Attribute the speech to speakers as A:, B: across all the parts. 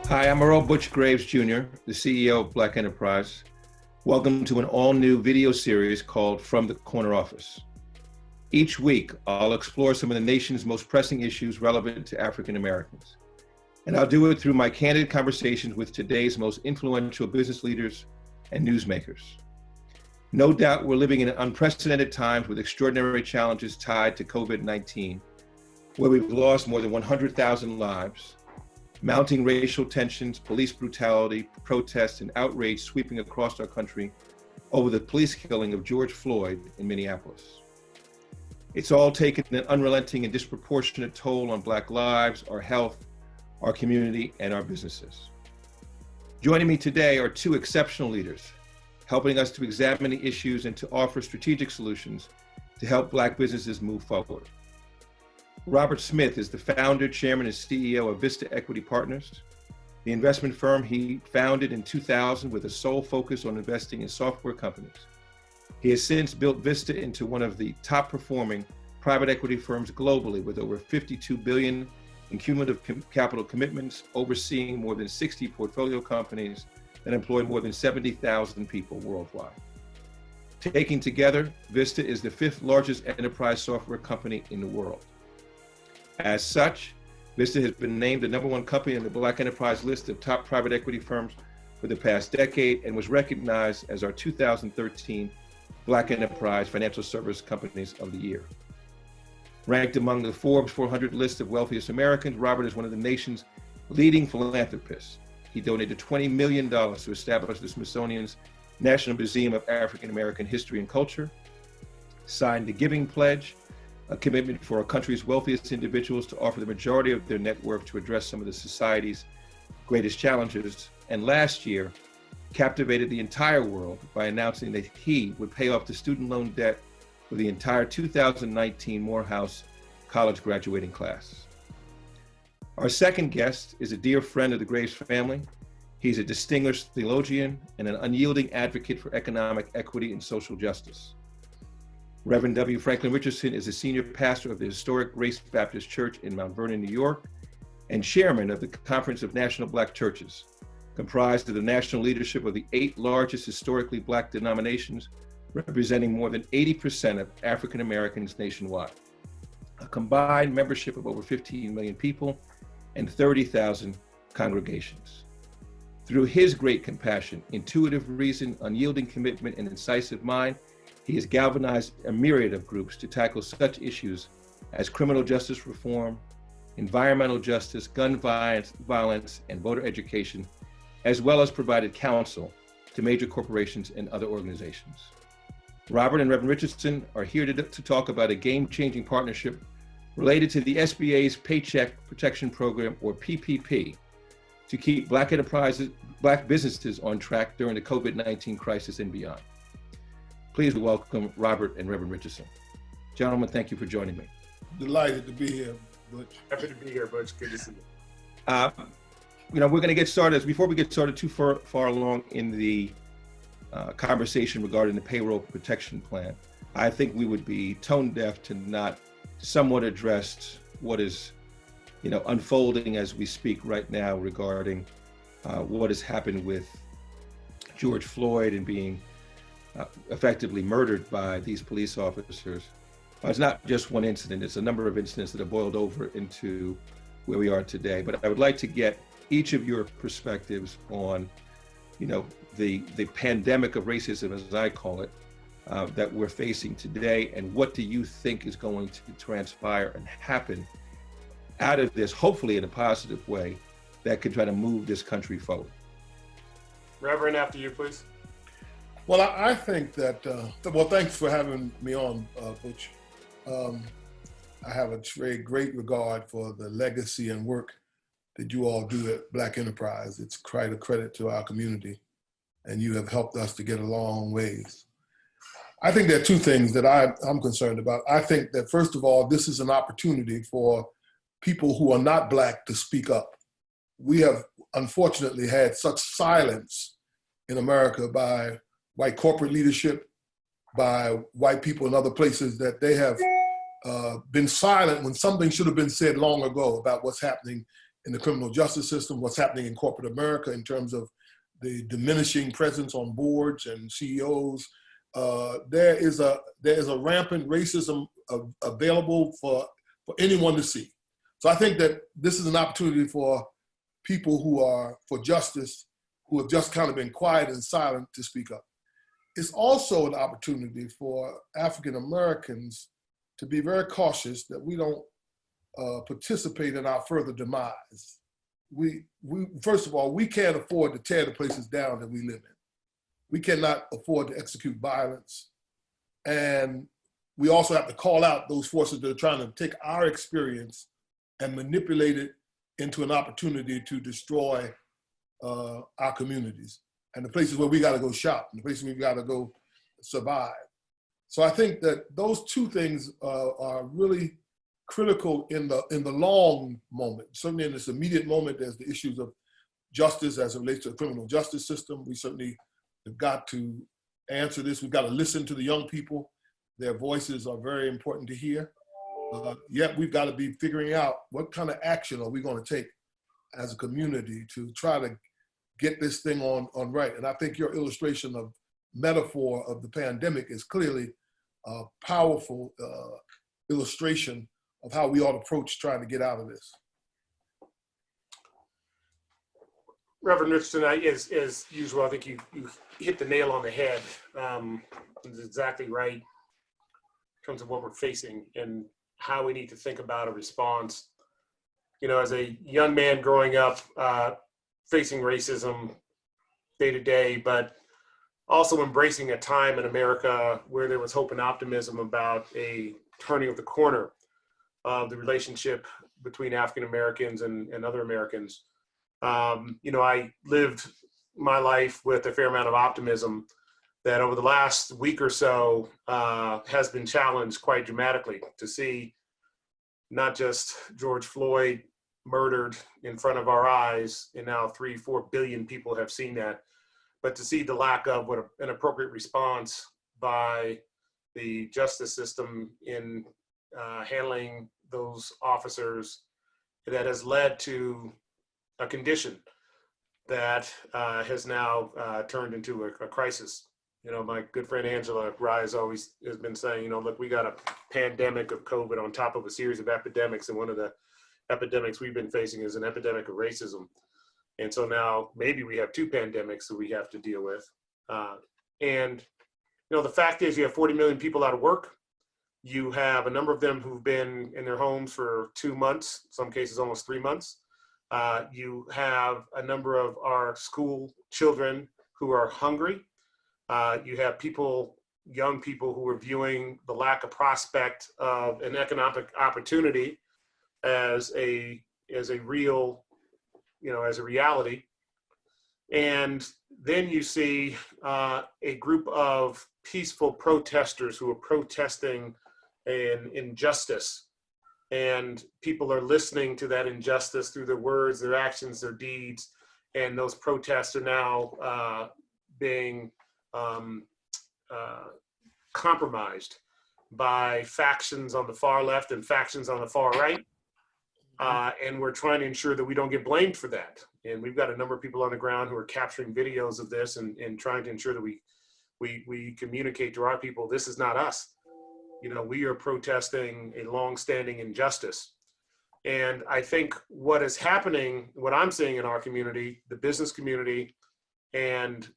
A: Hi, I'm Earl Butch Graves Jr., the CEO of Black Enterprise. Welcome to an all-new video series called From the Corner Office. Each week, I'll explore some of the nation's most pressing issues relevant to African Americans. And I'll do it through my candid conversations with today's most influential business leaders and newsmakers. No doubt we're living in unprecedented times with extraordinary challenges tied to COVID-19, where we've lost more than 100,000 lives, mounting racial tensions, police brutality, protests, and outrage sweeping across our country over the police killing of George Floyd in Minneapolis. It's all taken an unrelenting and disproportionate toll on Black lives, our health, our community, and our businesses. Joining me today are two exceptional leaders, helping us to examine the issues and to offer strategic solutions to help Black businesses move forward. Robert Smith is the founder, chairman, and CEO of Vista Equity Partners, the investment firm he founded in 2000 with a sole focus on investing in software companies. He has since built Vista into one of the top performing private equity firms globally with over 52 billion in cumulative capital commitments, overseeing more than 60 portfolio companies that employ more than 70,000 people worldwide. Taken together, Vista is the fifth largest enterprise software company in the world. As such, Vista has been named the #1 company in the Black Enterprise list of top private equity firms for the past decade and was recognized as our 2013 Black Enterprise Financial Service Companies of the Year. Ranked among the Forbes 400 list of wealthiest Americans, Robert is one of the nation's leading philanthropists. He donated $20 million to establish the Smithsonian's National Museum of African American History and Culture, signed the Giving Pledge, a commitment for our country's wealthiest individuals to offer the majority of their net worth to address some of the society's greatest challenges, and last year captivated the entire world by announcing that he would pay off the student loan debt for the entire 2019 Morehouse College graduating class. Our second guest is a dear friend of the Graves family. He's a distinguished theologian and an unyielding advocate for economic equity and social justice. Reverend W. Franklyn Richardson is a senior pastor of the historic Grace Baptist Church in Mount Vernon, New York, and chairman of the Conference of National Black Churches, comprised of the national leadership of the 8 largest historically Black denominations, representing more than 80% of African Americans nationwide, a combined membership of over 15 million people and 30,000 congregations. Through his great compassion, intuitive reason, unyielding commitment, and incisive mind, he has galvanized a myriad of groups to tackle such issues as criminal justice reform, environmental justice, gun violence, and voter education, as well as provided counsel to major corporations and other organizations. Robert and Reverend Richardson are here to talk about a game-changing partnership related to the SBA's Paycheck Protection Program, or PPP, to keep Black enterprises, Black businesses on track during the COVID-19 crisis and beyond. Please welcome Robert and Reverend Richardson. Gentlemen, thank you for joining me.
B: Delighted to be here, Butch.
C: Happy to be here, Butch. Good to see you.
A: We're going to get started. Before we get started too far along in the conversation regarding the payroll protection plan, I think we would be tone deaf to not somewhat address what is, unfolding as we speak right now regarding what has happened with George Floyd and being effectively murdered by these police officers. It's not just one incident, it's a number of incidents that have boiled over into where we are today. But I would like to get each of your perspectives on, the pandemic of racism, as I call it, that we're facing today, and what do you think is going to transpire and happen out of this, hopefully in a positive way, that could try to move this country forward?
C: Reverend, after you, please.
B: Well, I think that, thanks for having me on, Butch. I have a very great regard for the legacy and work that you all do at Black Enterprise. It's quite a credit to our community, and you have helped us to get a long ways. I think there are two things that I'm concerned about. I think that, first of all, this is an opportunity for people who are not Black to speak up. We have unfortunately had such silence in America by white corporate leadership, by white people in other places, that they have been silent when something should have been said long ago about what's happening in the criminal justice system, what's happening in corporate America in terms of the diminishing presence on boards and CEOs. There is a rampant racism available for anyone to see. So I think that this is an opportunity for people who are for justice, who have just kind of been quiet and silent, to speak up. It's also an opportunity for African Americans to be very cautious that we don't participate in our further demise. We first of all, we can't afford to tear the places down that we live in. We cannot afford to execute violence. And we also have to call out those forces that are trying to take our experience and manipulate it into an opportunity to destroy our communities and the places where we got to go shop and the places we got to go survive. So I think that those two things are really critical in the long moment. Certainly in this immediate moment, there's the issues of justice as it relates to the criminal justice system. We certainly have got to answer this. We've got to listen to the young people. Their voices are very important to hear. Yet we've got to be figuring out what kind of action are we going to take as a community to try to get this thing on right. And I think your illustration of metaphor of the pandemic is clearly a powerful illustration of how we ought to approach trying to get out of this.
C: Reverend Richardson, as usual, I think you hit the nail on the head. It's exactly right in terms of what we're facing and how we need to think about a response. You know, as a young man growing up, facing racism day to day, but also embracing a time in America where there was hope and optimism about a turning of the corner of the relationship between African Americans and other Americans. You know, I lived my life with a fair amount of optimism that over the last week or so has been challenged quite dramatically to see not just George Floyd murdered in front of our eyes, and now 3-4 billion people have seen that, but to see the lack of an appropriate response by the justice system in handling those officers, that has led to a condition that has now turned into a crisis. You know, my good friend Angela Rise always has been saying, you know, look, we got a pandemic of COVID on top of a series of epidemics, and one of the epidemics we've been facing is an epidemic of racism. And so now maybe we have two pandemics that we have to deal with. And, you know, the fact is you have 40 million people out of work. You have a number of them who've been in their homes for 2 months, some cases almost 3 months. You have a number of our school children who are hungry. You have people, young people, who are viewing the lack of prospect of an economic opportunity as a real, you know, as a reality. And then you see a group of peaceful protesters who are protesting an injustice, and people are listening to that injustice through their words, their actions, their deeds, and those protests are now being compromised by factions on the far left and factions on the far right. And we're trying to ensure that we don't get blamed for that. And we've got a number of people on the ground who are capturing videos of this and trying to ensure that we communicate to our people, this is not us. You know, we are protesting a long-standing injustice. And I think what is happening, what I'm seeing in our community, the business community, and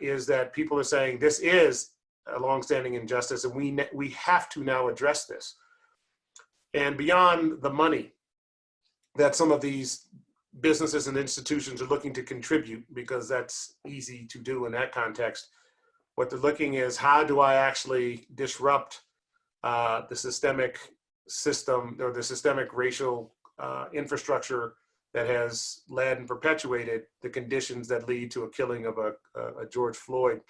C: is that people are saying this is a long-standing injustice, and we have to now address this. And beyond the money that some of these businesses and institutions are looking to contribute, because that's easy to do in that context, what they're looking is, how do I actually disrupt the systemic system or the systemic racial infrastructure that has led and perpetuated the conditions that lead to a killing of a George Floyd.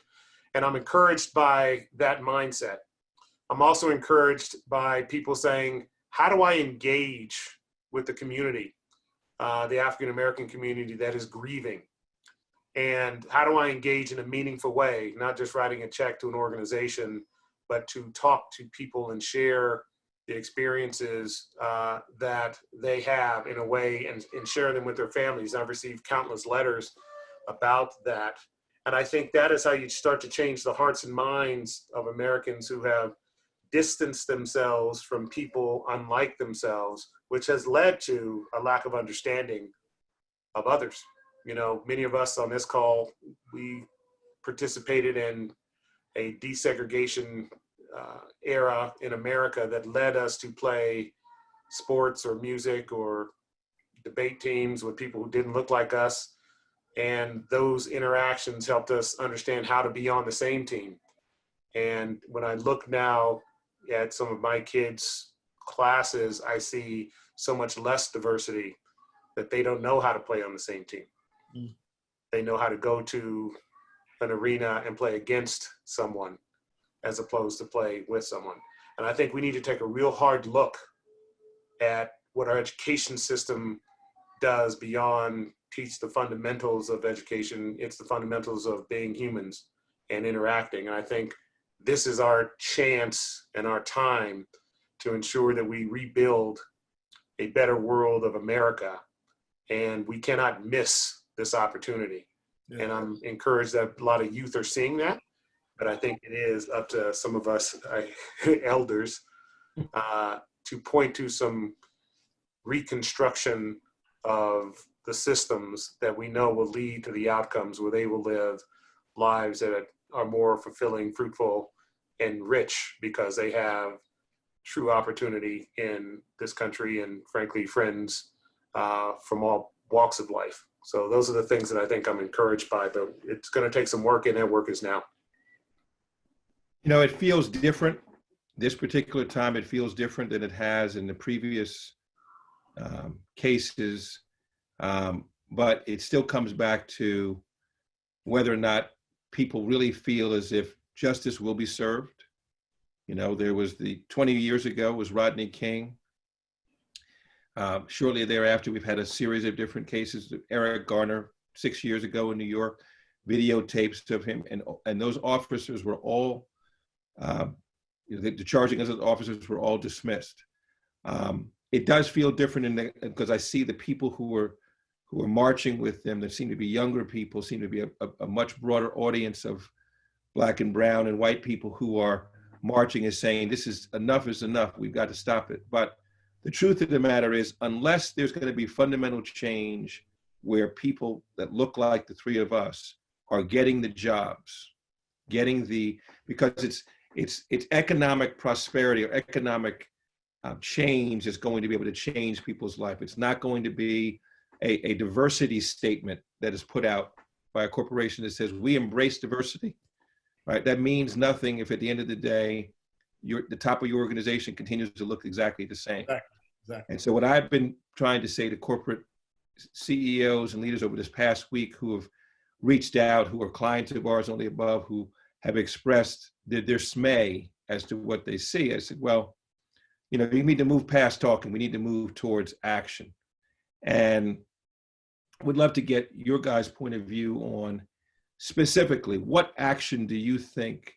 C: And I'm encouraged by that mindset. I'm also encouraged by people saying, how do I engage with the community, the African-American community that is grieving? And how do I engage in a meaningful way, not just writing a check to an organization, but to talk to people and share the experiences that they have in a way, and share them with their families. I've received countless letters about that. And I think that is how you start to change the hearts and minds of Americans who have distanced themselves from people unlike themselves, which has led to a lack of understanding of others. You know, many of us on this call, we participated in a desegregation era in America that led us to play sports or music or debate teams with people who didn't look like us. And those interactions helped us understand how to be on the same team. And when I look now at some of my kids' classes, I see so much less diversity that they don't know how to play on the same team. Mm. They know how to go to an arena and play against someone as opposed to play with someone. And I think we need to take a real hard look at what our education system does beyond teach the fundamentals of education. It's the fundamentals of being humans and interacting. And I think this is our chance and our time to ensure that we rebuild a better world of America. And we cannot miss this opportunity. Yeah. And I'm encouraged that a lot of youth are seeing that. But I think it is up to some of us elders to point to some reconstruction of the systems that we know will lead to the outcomes where they will live lives that are more fulfilling, fruitful, and rich because they have true opportunity in this country and, frankly, friends from all walks of life. So those are the things that I think I'm encouraged by, but it's going to take some work, and that work is now.
A: You know, it feels different. This particular time, it feels different than it has in the previous cases. But it still comes back to whether or not people really feel as if justice will be served. You know, there was 20 years ago was Rodney King. Shortly thereafter, we've had a series of different cases. Eric Garner, 6 years ago in New York, videotapes of him, and those officers were all, the charging officers were all dismissed. It does feel different because I see the people who are marching with them. There seem to be younger people, seem to be a much broader audience of Black and brown and white people who are marching and saying, this is enough, we've got to stop it. But the truth of the matter is, unless there's going to be fundamental change where people that look like the three of us are getting the jobs, because it's economic prosperity or economic change is going to be able to change people's life. It's not going to be a diversity statement that is put out by a corporation that says we embrace diversity, right? That means nothing if at the end of the day, the top of your organization continues to look exactly the same. Exactly. And so what I've been trying to say to corporate CEOs and leaders over this past week who have reached out, who are clients of ours only above, who have expressed their dismay as to what they see, I said, well, you know, you need to move past talking. We need to move towards action. And would love to get your guys' point of view on specifically what action do you think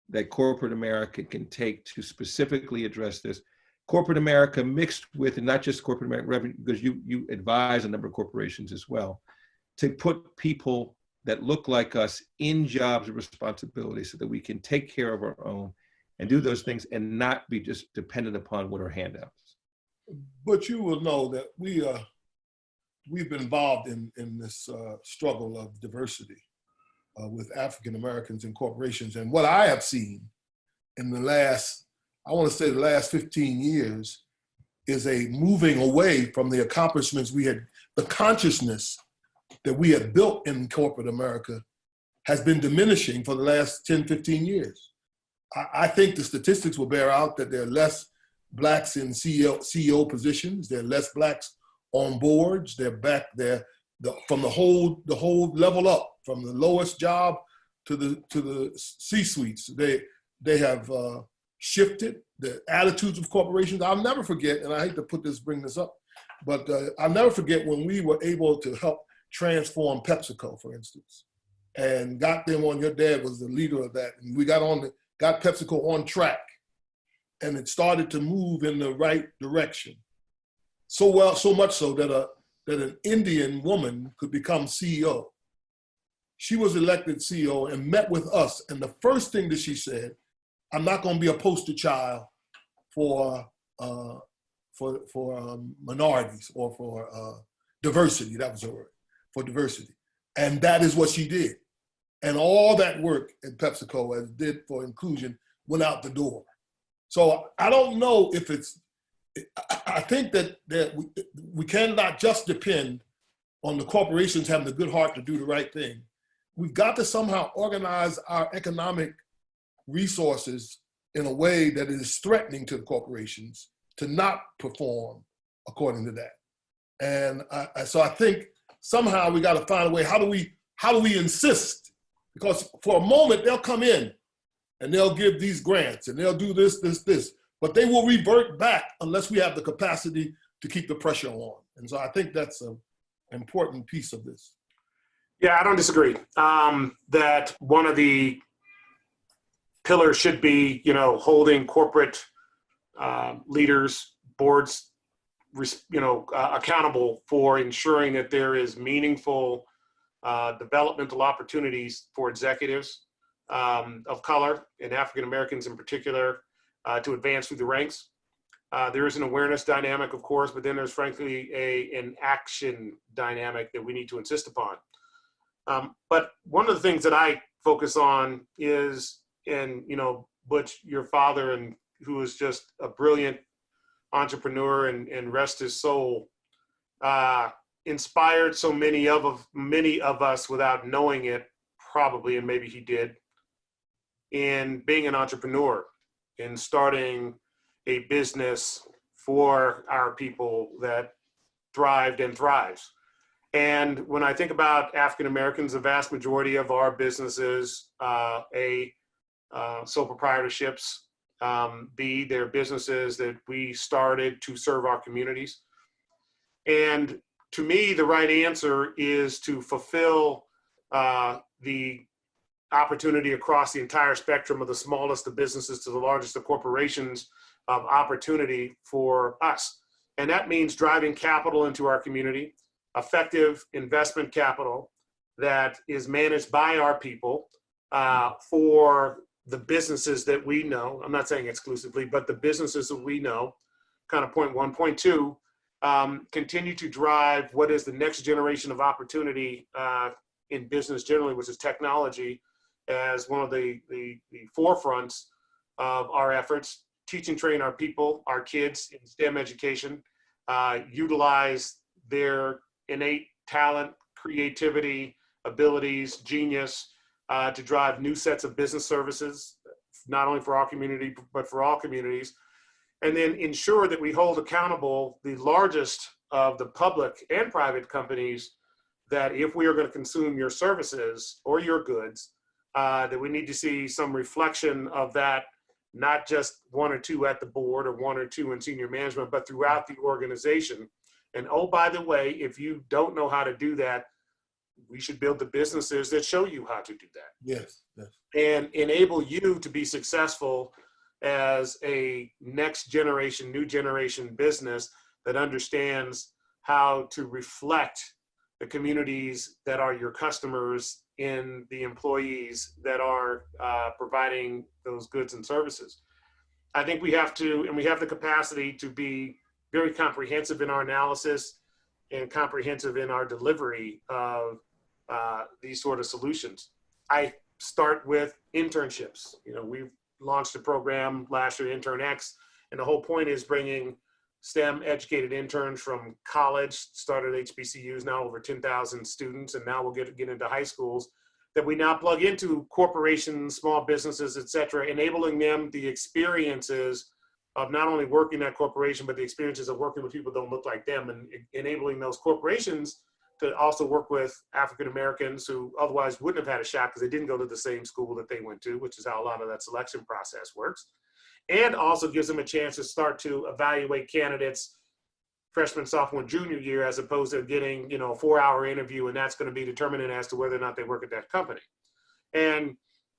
A: that corporate America can take to specifically address this? Corporate America mixed with, and not just corporate America revenue, because you advise a number of corporations as well, to put people that look like us in jobs of responsibility so that we can take care of our own and do those things and not be just dependent upon what are handouts.
B: But you will know that we've been involved in this struggle of diversity with African Americans in corporations. And what I have seen in the last 15 years is a moving away from the accomplishments the consciousness that we had built in corporate America has been diminishing for the last 10, 15 years. I think the statistics will bear out that there are less Blacks in CEO positions, there are less Blacks on boards, they're back there from the whole level up, from the lowest job to the C-suites. They have shifted the attitudes of corporations. I'll never forget, and I hate to bring this up, but I'll never forget when we were able to help transform PepsiCo, for instance, and got them on. Your dad was the leader of that, and we got PepsiCo on track. and it started to move in the right direction. So much so that an Indian woman could become CEO. She was elected CEO and met with us. And the first thing that she said, I'm not going to be a poster child for minorities or for diversity. That was her word, for diversity. And that is what she did. And all that work at PepsiCo as did for inclusion went out the door. So I don't know if I think that we cannot just depend on the corporations having the good heart to do the right thing. We've got to somehow organize our economic resources in a way that is threatening to the corporations to not perform according to that. And so I think somehow we got to find a way. How do we insist? Because for a moment they'll come in and they'll give these grants and they'll do this, but they will revert back unless we have the capacity to keep the pressure on. And so I think that's an important piece of this.
C: Yeah, I don't disagree. That one of the pillars should be, holding corporate leaders, boards, accountable for ensuring that there is meaningful developmental opportunities for executives of color and African Americans in particular to advance through the ranks. There is an awareness dynamic, of course, but then there's frankly an action dynamic that we need to insist upon. But one of the things that I focus on is, and Butch, your father, and who was just a brilliant entrepreneur and rest his soul, inspired so many of us without knowing it, probably, and maybe he did, in being an entrepreneur and starting a business for our people that thrived and thrives. And when I think about African Americans, the vast majority of our businesses, sole proprietorships, B, they're businesses that we started to serve our communities. And to me, the right answer is to fulfill the opportunity across the entire spectrum of the smallest of businesses to the largest of corporations of opportunity for us. And that means driving capital into our community, effective investment capital that is managed by our people for the businesses that we know. I'm not saying exclusively, but the businesses that we know, kind of point one. Point two, continue to drive what is the next generation of opportunity in business generally, which is technology, as one of the forefronts of our efforts. Teach and train our people, our kids in STEM education, utilize their innate talent, creativity, abilities, genius to drive new sets of business services, not only for our community, but for all communities. And then ensure that we hold accountable the largest of the public and private companies that if we are going to consume your services or your goods, that we need to see some reflection of that, not just one or two at the board or one or two in senior management, but throughout the organization. And oh, by the way, if you don't know how to do that, we should build the businesses that show you how to do that.
B: Yes, yes.
C: And enable you to be successful as a next generation, new generation business that understands how to reflect the communities that are your customers in the employees that are providing those goods and services. I think we have to, and we have the capacity to be very comprehensive in our analysis and comprehensive in our delivery of these sort of solutions. I start with internships. We've launched a program last year, InternX, and the whole point is bringing STEM educated interns from college, started HBCUs, now over 10,000 students, and now we'll get into high schools, that we now plug into corporations, small businesses, et cetera, enabling them the experiences of not only working at corporation, but the experiences of working with people that don't look like them, and enabling those corporations to also work with African Americans who otherwise wouldn't have had a shot because they didn't go to the same school that they went to, which is how a lot of that selection process works. And also gives them a chance to start to evaluate candidates freshman, sophomore, junior year, as opposed to getting, a 4-hour interview, and that's going to be determinant as to whether or not they work at that company. And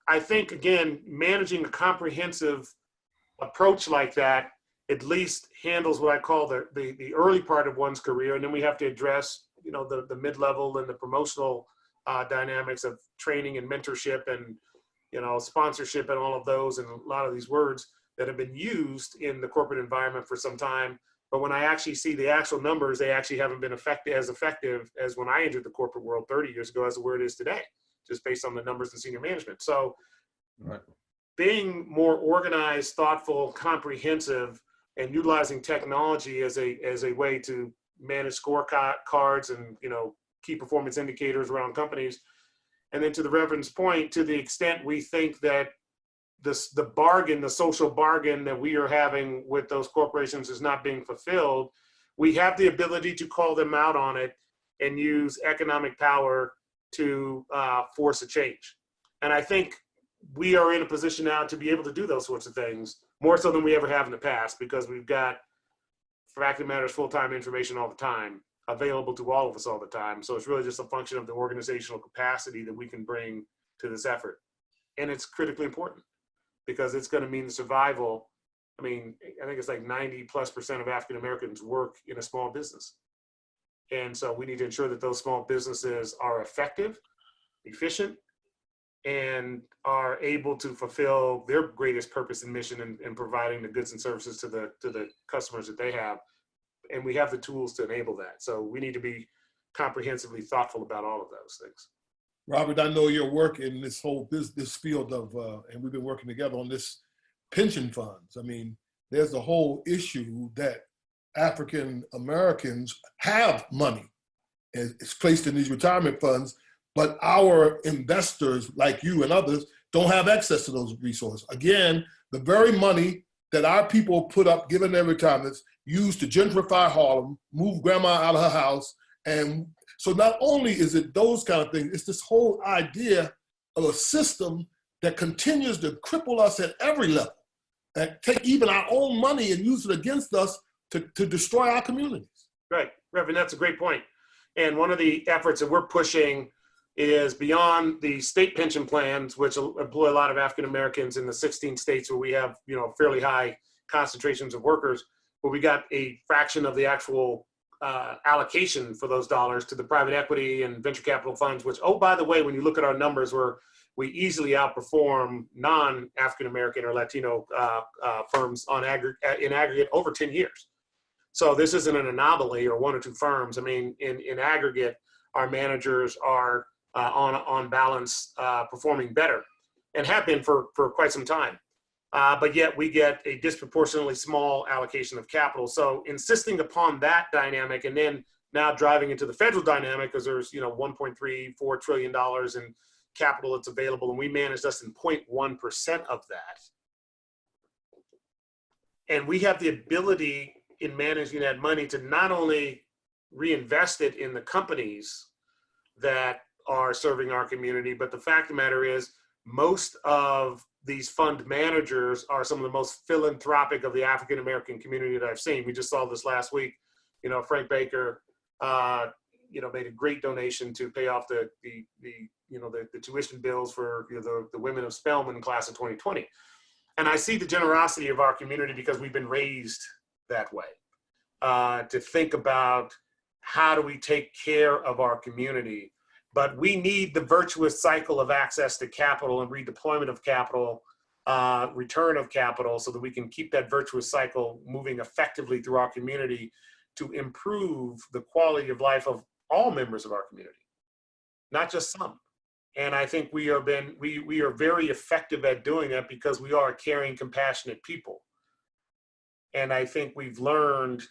C: I think, again, managing a comprehensive approach like that at least handles what I call the early part of one's career. And then we have to address, the mid-level and the promotional dynamics of training and mentorship and, sponsorship and all of those, and a lot of these words that have been used in the corporate environment for some time. But when I actually see the actual numbers, they actually haven't been as effective as when I entered the corporate world 30 years ago as the word is today, just based on the numbers in senior management. So
A: Right.
C: being more organized, thoughtful, comprehensive, and utilizing technology as a way to manage scorecards and, key performance indicators around companies. And then to the Reverend's point, to the extent we think that the social bargain that we are having with those corporations is not being fulfilled, we have the ability to call them out on it and use economic power to force a change. And I think we are in a position now to be able to do those sorts of things more so than we ever have in the past, because we've got fact of matters full-time information all the time available to all of us all the time. So it's really just a function of the organizational capacity that we can bring to this effort. And it's critically important because it's going to mean the survival. I mean, I think it's like 90+% of African Americans work in a small business. And so we need to ensure that those small businesses are effective, efficient, and are able to fulfill their greatest purpose and mission in providing the goods and services to the customers that they have. And we have the tools to enable that. So we need to be comprehensively thoughtful about all of those things.
B: Robert, I know your work in this whole this field of, and we've been working together on this pension funds. I mean, there's a whole issue that African Americans have money and it's placed in these retirement funds, but our investors like you and others don't have access to those resources. Again, the very money that our people put up, given their retirements, used to gentrify Harlem, move grandma out of her house. And so not only is it those kind of things, it's this whole idea of a system that continues to cripple us at every level, that take even our own money and use it against us to destroy our communities.
C: Right, Reverend, that's a great point. And one of the efforts that we're pushing is beyond the state pension plans, which employ a lot of African Americans in the 16 states where we have, fairly high concentrations of workers, where we got a fraction of the actual allocation for those dollars to the private equity and venture capital funds, which, oh, by the way, when you look at our numbers, we easily outperform non-African American or Latino firms in aggregate over 10 years. So this isn't an anomaly or one or two firms. I mean, in aggregate, our managers are on balance performing better and have been for quite some time. But yet we get a disproportionately small allocation of capital. So insisting upon that dynamic and then now driving into the federal dynamic, because there's $1.34 trillion in capital that's available, and we manage less than 0.1% of that. And we have the ability in managing that money to not only reinvest it in the companies that are serving our community, but the fact of the matter is most of these fund managers are some of the most philanthropic of the African American community that I've seen. We just saw this last week. Frank Baker, made a great donation to pay off the tuition bills for the women of Spelman class of 2020. And I see the generosity of our community because we've been raised that way, to think about how do we take care of our community. But we need the virtuous cycle of access to capital and redeployment of capital, return of capital, so that we can keep that virtuous cycle moving effectively through our community to improve the quality of life of all members of our community, not just some. And I think we are very effective at doing that because we are a caring, compassionate people. And I think we've learned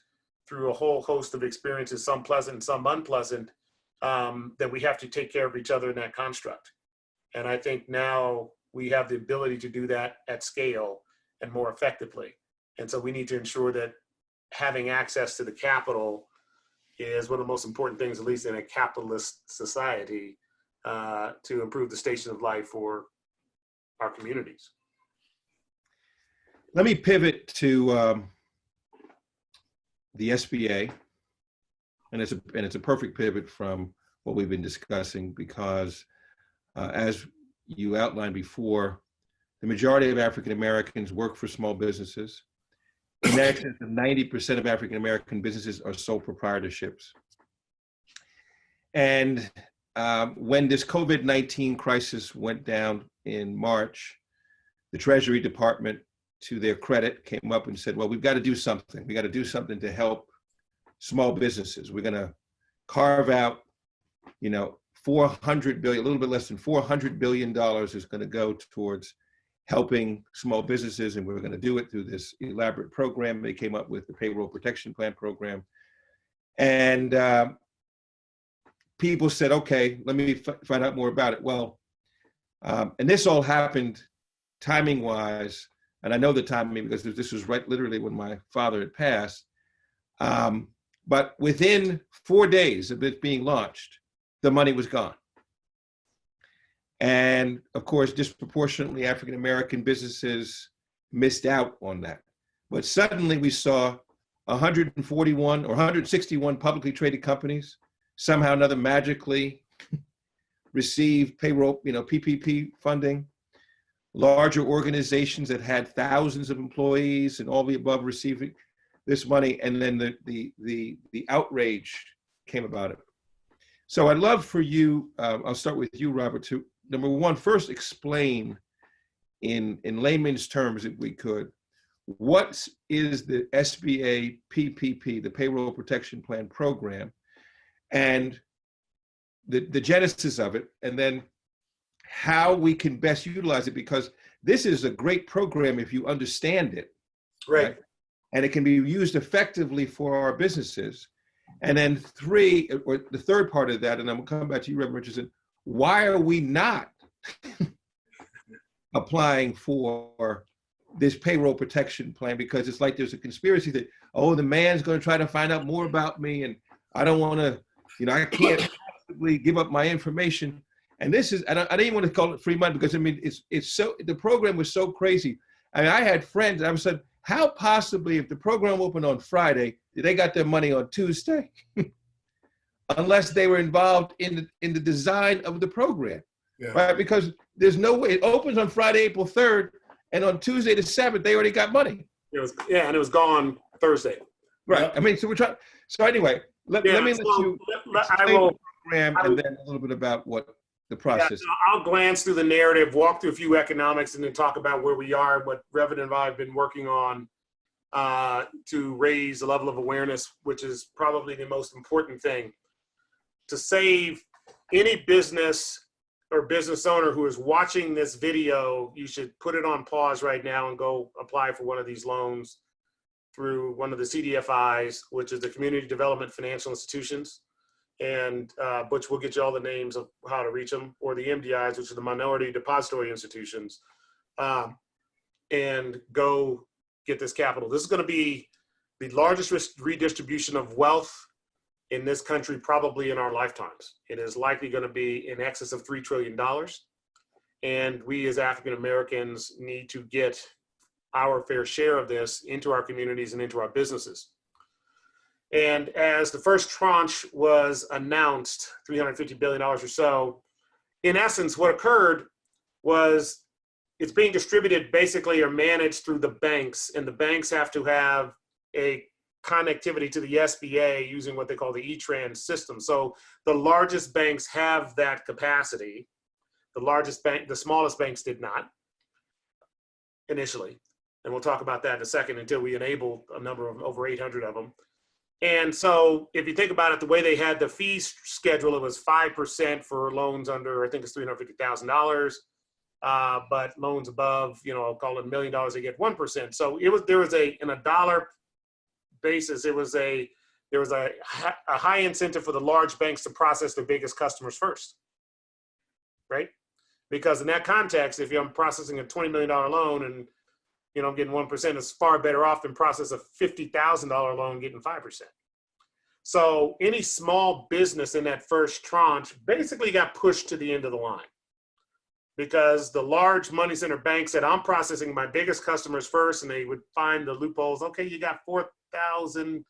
C: through a whole host of experiences, some pleasant and some unpleasant, that we have to take care of each other in that construct. And I think now we have the ability to do that at scale and more effectively. And so we need to ensure that having access to the capital is one of the most important things, at least in a capitalist society, to improve the station of life for our communities.
A: Let me pivot to the SBA. And it's a perfect pivot from what we've been discussing because as you outlined before, the majority of African Americans work for small businesses. In excess of 90% of African American businesses are sole proprietorships. And when this COVID-19 crisis went down in March, the Treasury Department, to their credit, came up and said, well, we've got to do something. We got to do something to help small businesses. We're going to carve out, 400 billion, a little bit less than $400 billion is going to go towards helping small businesses, and we're going to do it through this elaborate program. They came up with the Payroll Protection Plan program. And people said, okay, let me find out more about it. Well, and this all happened timing-wise, and I know the timing because this was right literally when my father had passed. But within 4 days of it being launched, the money was gone. And of course, disproportionately, African-American businesses missed out on that. But suddenly we saw 141 or 161 publicly traded companies somehow or another magically receive payroll, PPP funding. Larger organizations that had thousands of employees and all the above receiving this money, and then the outrage came about it. So I'd love for you, I'll start with you, Robert, to number one, first explain in layman's terms, if we could, what is the SBA PPP, the Payroll Protection Plan program, and the genesis of it, and then how we can best utilize it, because this is a great program if you understand it.
C: Right.
A: And it can be used effectively for our businesses. And then three, or the third part of that, and I'm gonna come back to you, Reverend Richardson, why are we not applying for this payroll protection plan? Because it's like there's a conspiracy that, oh, the man's gonna try to find out more about me, and I don't wanna, I can't possibly give up my information. And this is, I didn't even want to call it free money, because I mean, it's so, the program was so crazy. I mean, I had friends, I said, how possibly, if the program opened on Friday, they got their money on Tuesday? Unless they were involved in the design of the program, right? Because there's no way, it opens on Friday, April 3rd, and on Tuesday the 7th, they already got money.
C: And it was gone Thursday.
A: Right, I mean, so we're trying, so anyway, let me let you explain the program and then a little bit about what the process.
C: Yeah, I'll glance through the narrative, walk through a few economics, and then talk about where we are, what Reverend and I have been working on to raise the level of awareness, which is probably the most important thing. To save any business or business owner who is watching this video, you should put it on pause right now and go apply for one of these loans through one of the CDFIs, which is the Community Development Financial Institutions. And Butch will get you all the names of how to reach them, or the MDIs, which are the Minority Depository Institutions, and go get this capital. This is going to be the largest redistribution of wealth in this country, probably in our lifetimes. It is likely going to be in excess of $3 trillion. And we as African Americans need to get our fair share of this into our communities and into our businesses. And as the first tranche was announced, $350 billion or so, in essence, what occurred was it's being distributed basically or managed through the banks, and the banks have to have a connectivity to the SBA using what they call the E-Trans system. So the largest banks have that capacity. The smallest banks did not initially. And we'll talk about that in a second, until we enable a number of over 800 of them. And so if you think about it, the way they had the fee schedule, it was 5% for loans under, I think it's $350,000. But loans above, I'll call it $1 million, they get 1%. So there was in a dollar basis, there was a high incentive for the large banks to process their biggest customers first, right? Because in that context, if I'm processing a $20 million loan and I'm getting 1%, it's far better off than process a $50,000 loan getting 5%. So any small business in that first tranche basically got pushed to the end of the line, because the large money center banks said, I'm processing my biggest customers first, and they would find the loopholes. Okay, you got 4,000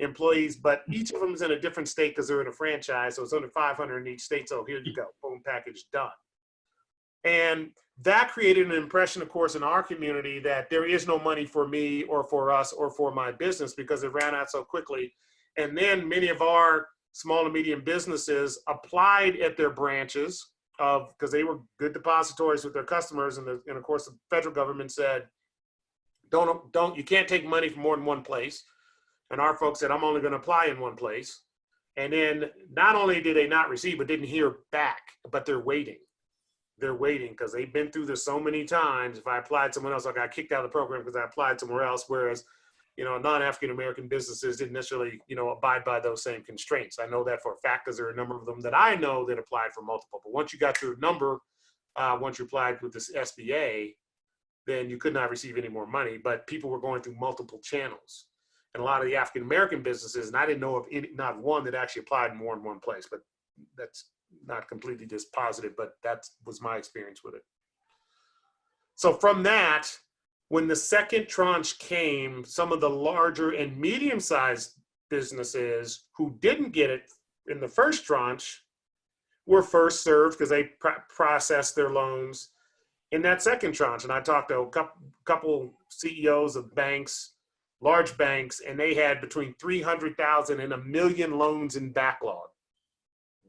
C: employees, but each of them is in a different state because they're in a franchise, so it's under 500 in each state. So here you go, boom, package done. And that created an impression, of course, in our community that there is no money for me or for us or for my business because it ran out so quickly. And then many of our small and medium businesses applied at their branches because they were good depositories with their customers. And of course, the federal government said, you can't take money from more than one place. And our folks said, I'm only going to apply in one place. And then not only did they not receive, but didn't hear back, but they're waiting. They're waiting because they've been through this so many times. If I applied somewhere else, I got kicked out of the program because I applied somewhere else. Whereas, non-African-American businesses didn't necessarily, abide by those same constraints. I know that for a fact because there are a number of them that I know that applied for multiple. But once you got your number, once you applied with this SBA, then you could not receive any more money. But people were going through multiple channels. And a lot of the African-American businesses, and I didn't know of not one that actually applied in more than one place, but that's not completely just positive, but that was my experience with it. So from that, when the second tranche came, some of the larger and medium-sized businesses who didn't get it in the first tranche were first served because they processed their loans in that second tranche. And I talked to a couple CEOs of banks, large banks, and they had between 300,000 and 1 million loans in backlog,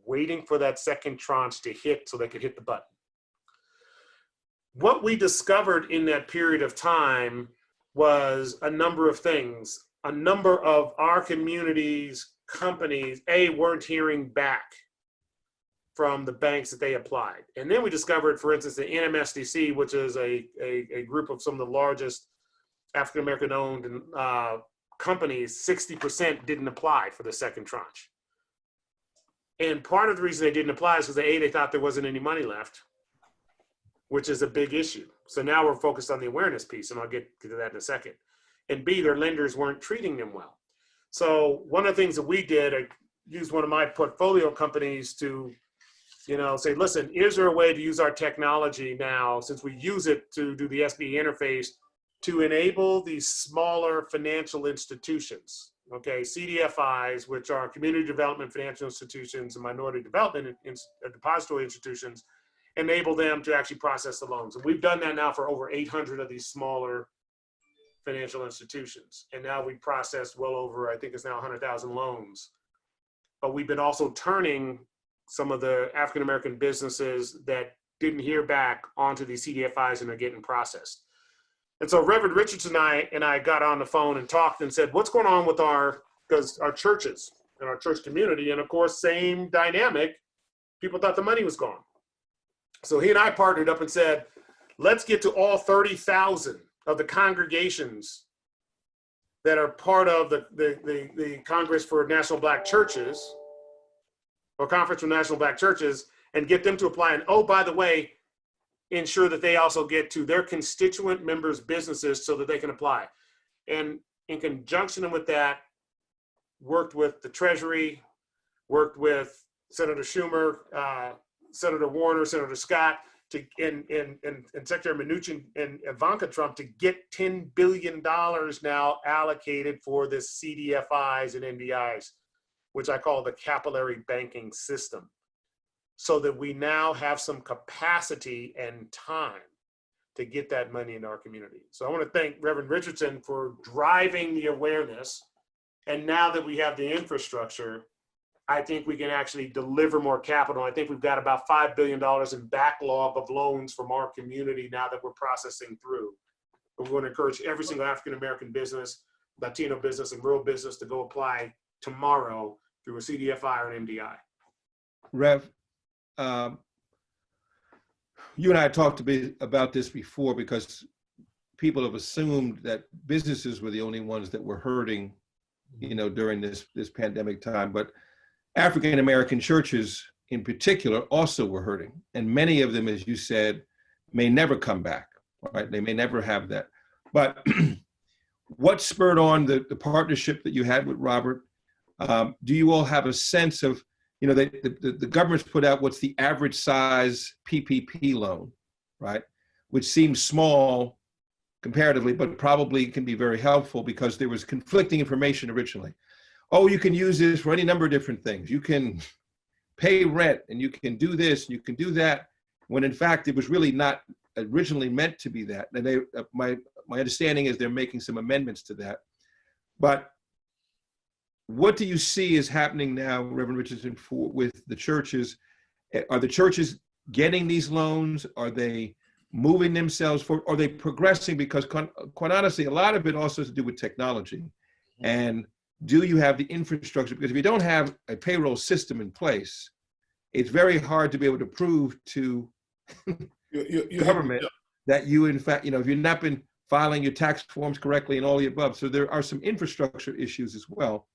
C: waiting for that second tranche to hit so they could hit the button. What we discovered in that period of time was a number of things. A number of our community's companies, weren't hearing back from the banks that they applied. And then we discovered, for instance, the NMSDC, which is a group of some of the largest African-American owned companies, 60% didn't apply for the second tranche. And part of the reason they didn't apply is because they thought there wasn't any money left, which is a big issue. So now we're focused on the awareness piece, and I'll get to that in a second. And B, their lenders weren't treating them well. So one of the things that we did, I used one of my portfolio companies to, say, listen, is there a way to use our technology now, since we use it to do the SBA interface, to enable these smaller financial institutions, okay, CDFIs, which are community development financial institutions and minority development depository institutions, enable them to actually process the loans. And we've done that now for over 800 of these smaller financial institutions. And now we processed well over, I think it's now 100,000 loans. But we've been also turning some of the African-American businesses that didn't hear back onto these CDFIs, and they're getting processed. And so Reverend Richardson and I got on the phone and talked and said, what's going on with our churches and our church community? And of course, same dynamic, people thought the money was gone. So he and I partnered up and said, let's get to all 30,000 of the congregations that are part of the Congress for National Black Churches, or Conference for National Black Churches, and get them to apply. And oh, by the way, ensure that they also get to their constituent members' businesses so that they can apply. And in conjunction with that, worked with the Treasury, worked with Senator Schumer, Senator Warner, Senator Scott, and Secretary Mnuchin and Ivanka Trump to get $10 billion now allocated for this CDFIs and NDIs, which I call the capillary banking system, so that we now have some capacity and time to get that money in our community. So I want to thank Reverend Richardson for driving the awareness. And now that we have the infrastructure, I think we can actually deliver more capital. I think we've got about $5 billion in backlog of loans from our community now that we're processing through. But we want to encourage every single African-American business, Latino business, and rural business to go apply tomorrow through a CDFI or an MDI.
A: Rev, you and I talked a bit about this before, because people have assumed that businesses were the only ones that were hurting, during this pandemic time. But African-American churches in particular also were hurting. And many of them, as you said, may never come back, right? They may never have that. But what spurred on the partnership that you had with Robert? Do you all have a sense of, the government's put out what's the average size PPP loan, right? Which seems small comparatively, but probably can be very helpful, because there was conflicting information originally. Oh, you can use this for any number of different things. You can pay rent, and you can do this, and you can do that. when in fact it was really not originally meant to be that. And they, my understanding is they're making some amendments to that. But what do you see is happening now, Reverend Richardson, with the churches? Are the churches getting these loans? Are they moving themselves forward? Are they progressing? Because quite honestly, a lot of it also has to do with technology. And do you have the infrastructure? Because if you don't have a payroll system in place, it's very hard to be able to prove to government that you, in fact, if you've not been filing your tax forms correctly and all the above. So there are some infrastructure issues as well.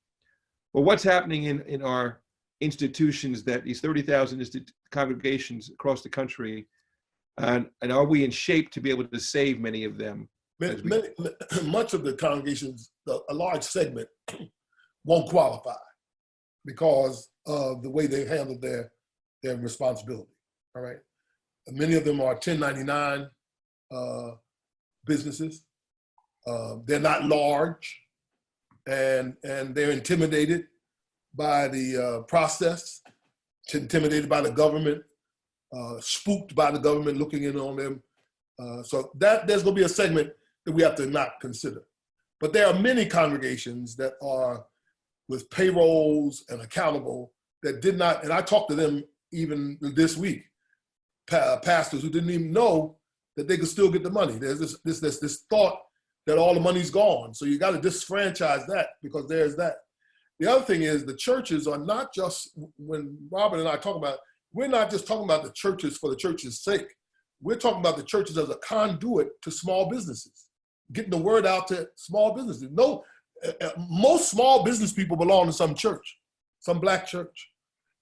A: But what's happening in our institutions, that these 30,000 congregations across the country, and are we in shape to be able to save many of them?
B: Much of the congregations, a large segment, won't qualify because of the way they handled their responsibility. All right, many of them are 1099 businesses. They're not large, and they're intimidated by the process, intimidated by the government, spooked by the government looking in on them. So there's going to be a segment that we have to not consider. But there are many congregations that are with payrolls and accountable that did not, and I talked to them even this week, pastors who didn't even know that they could still get the money. There's this thought that all the money's gone. So you got to disfranchise that, because there's that. The other thing is the churches are not just, when Robert and I talk about, we're not just talking about the churches for the church's sake. We're talking about the churches as a conduit to small businesses, getting the word out to small businesses. No, most small business people belong to some church, some black church.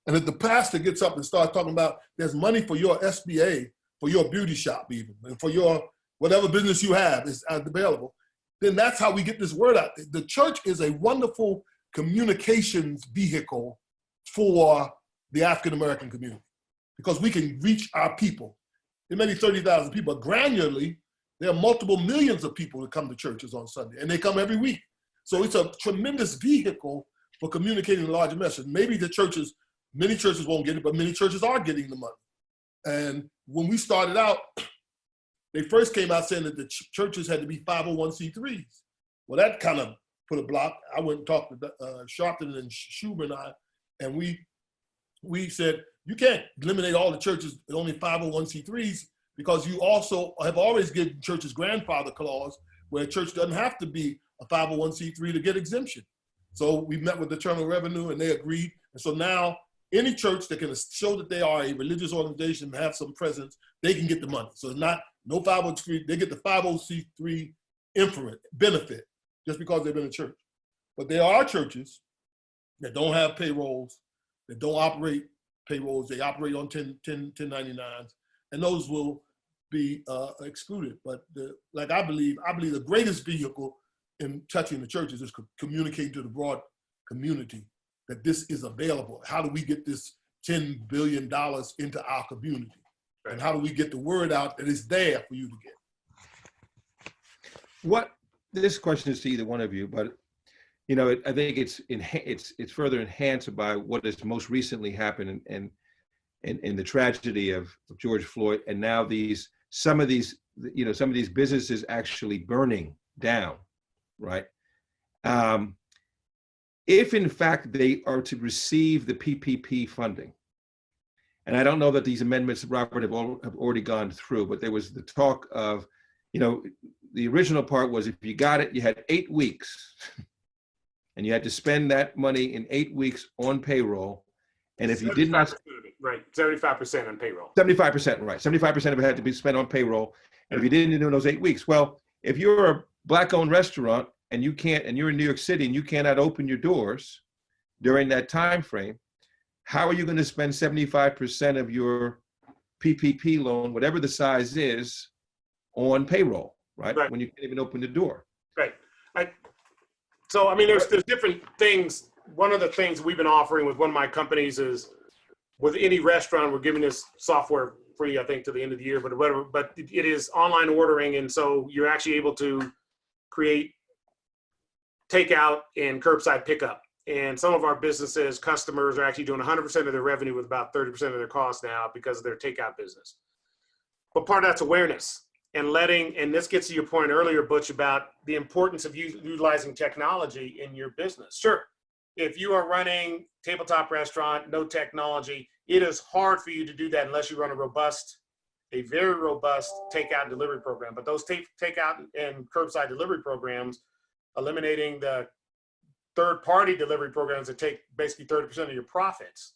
B: And if the pastor gets up and starts talking about there's money for your SBA, for your beauty shop even, and for your whatever business you have is available, then that's how we get this word out. The church is a wonderful communications vehicle for the African-American community, because we can reach our people. There may be 30,000 people, but granularly, there are multiple millions of people that come to churches on Sunday, and they come every week. So it's a tremendous vehicle for communicating a larger message. Maybe many churches won't get it, but many churches are getting the money. And when we started out, they first came out saying that the churches had to be 501c3s. Well, that kind of put a block. I went and talked to Sharpton and Schumer and we said, you can't eliminate all the churches at only 501c3s, because you also have always given churches grandfather clause, where a church doesn't have to be a 501c3 to get exemption. So we met with the Internal Revenue and they agreed. And so now any church that can show that they are a religious organization and have some presence, they can get the money. So it's not no 501c3, they get the 501c3 benefit just because they've been a church. But there are churches that don't have payrolls, that don't operate payrolls, they operate on 1099s, and those will be excluded. But I believe the greatest vehicle in touching the churches is communicating to the broad community that this is available. How do we get this $10 billion into our community? And how do we get the word out that it's there for you to get?
A: This question is to either one of you, but I think it's further enhanced by what has most recently happened and the tragedy of George Floyd, and now some of these businesses actually burning down, right? If in fact they are to receive the PPP funding, and I don't know that these amendments, Robert, have already gone through, but there was the talk of, the original part was if you got it, you had 8 weeks, and you had to spend that money in 8 weeks on payroll. And if you did not,
C: right, 75% on payroll.
A: 75%, right. 75% of it had to be spent on payroll. And if you didn't do those 8 weeks, well, if you're a Black-owned restaurant and you're in New York City and you cannot open your doors during that time frame, how are you going to spend 75% of your PPP loan, whatever the size is, on payroll, right? When you can't even open the door.
C: Right. There's different things. One of the things we've been offering with one of my companies is, with any restaurant, we're giving this software free, I think, to the end of the year, but whatever. But it is online ordering, and so you're actually able to create takeout and curbside pickup. And some of our businesses, customers are actually doing 100% of their revenue with about 30% of their costs now because of their takeout business. But part of that's awareness and and this gets to your point earlier, Butch, about the importance of utilizing technology in your business. Sure, if you are running tabletop restaurant, no technology, it is hard for you to do that unless you run a very robust takeout and delivery program. But those takeout and curbside delivery programs, eliminating the third-party delivery programs that take basically 30% of your profits,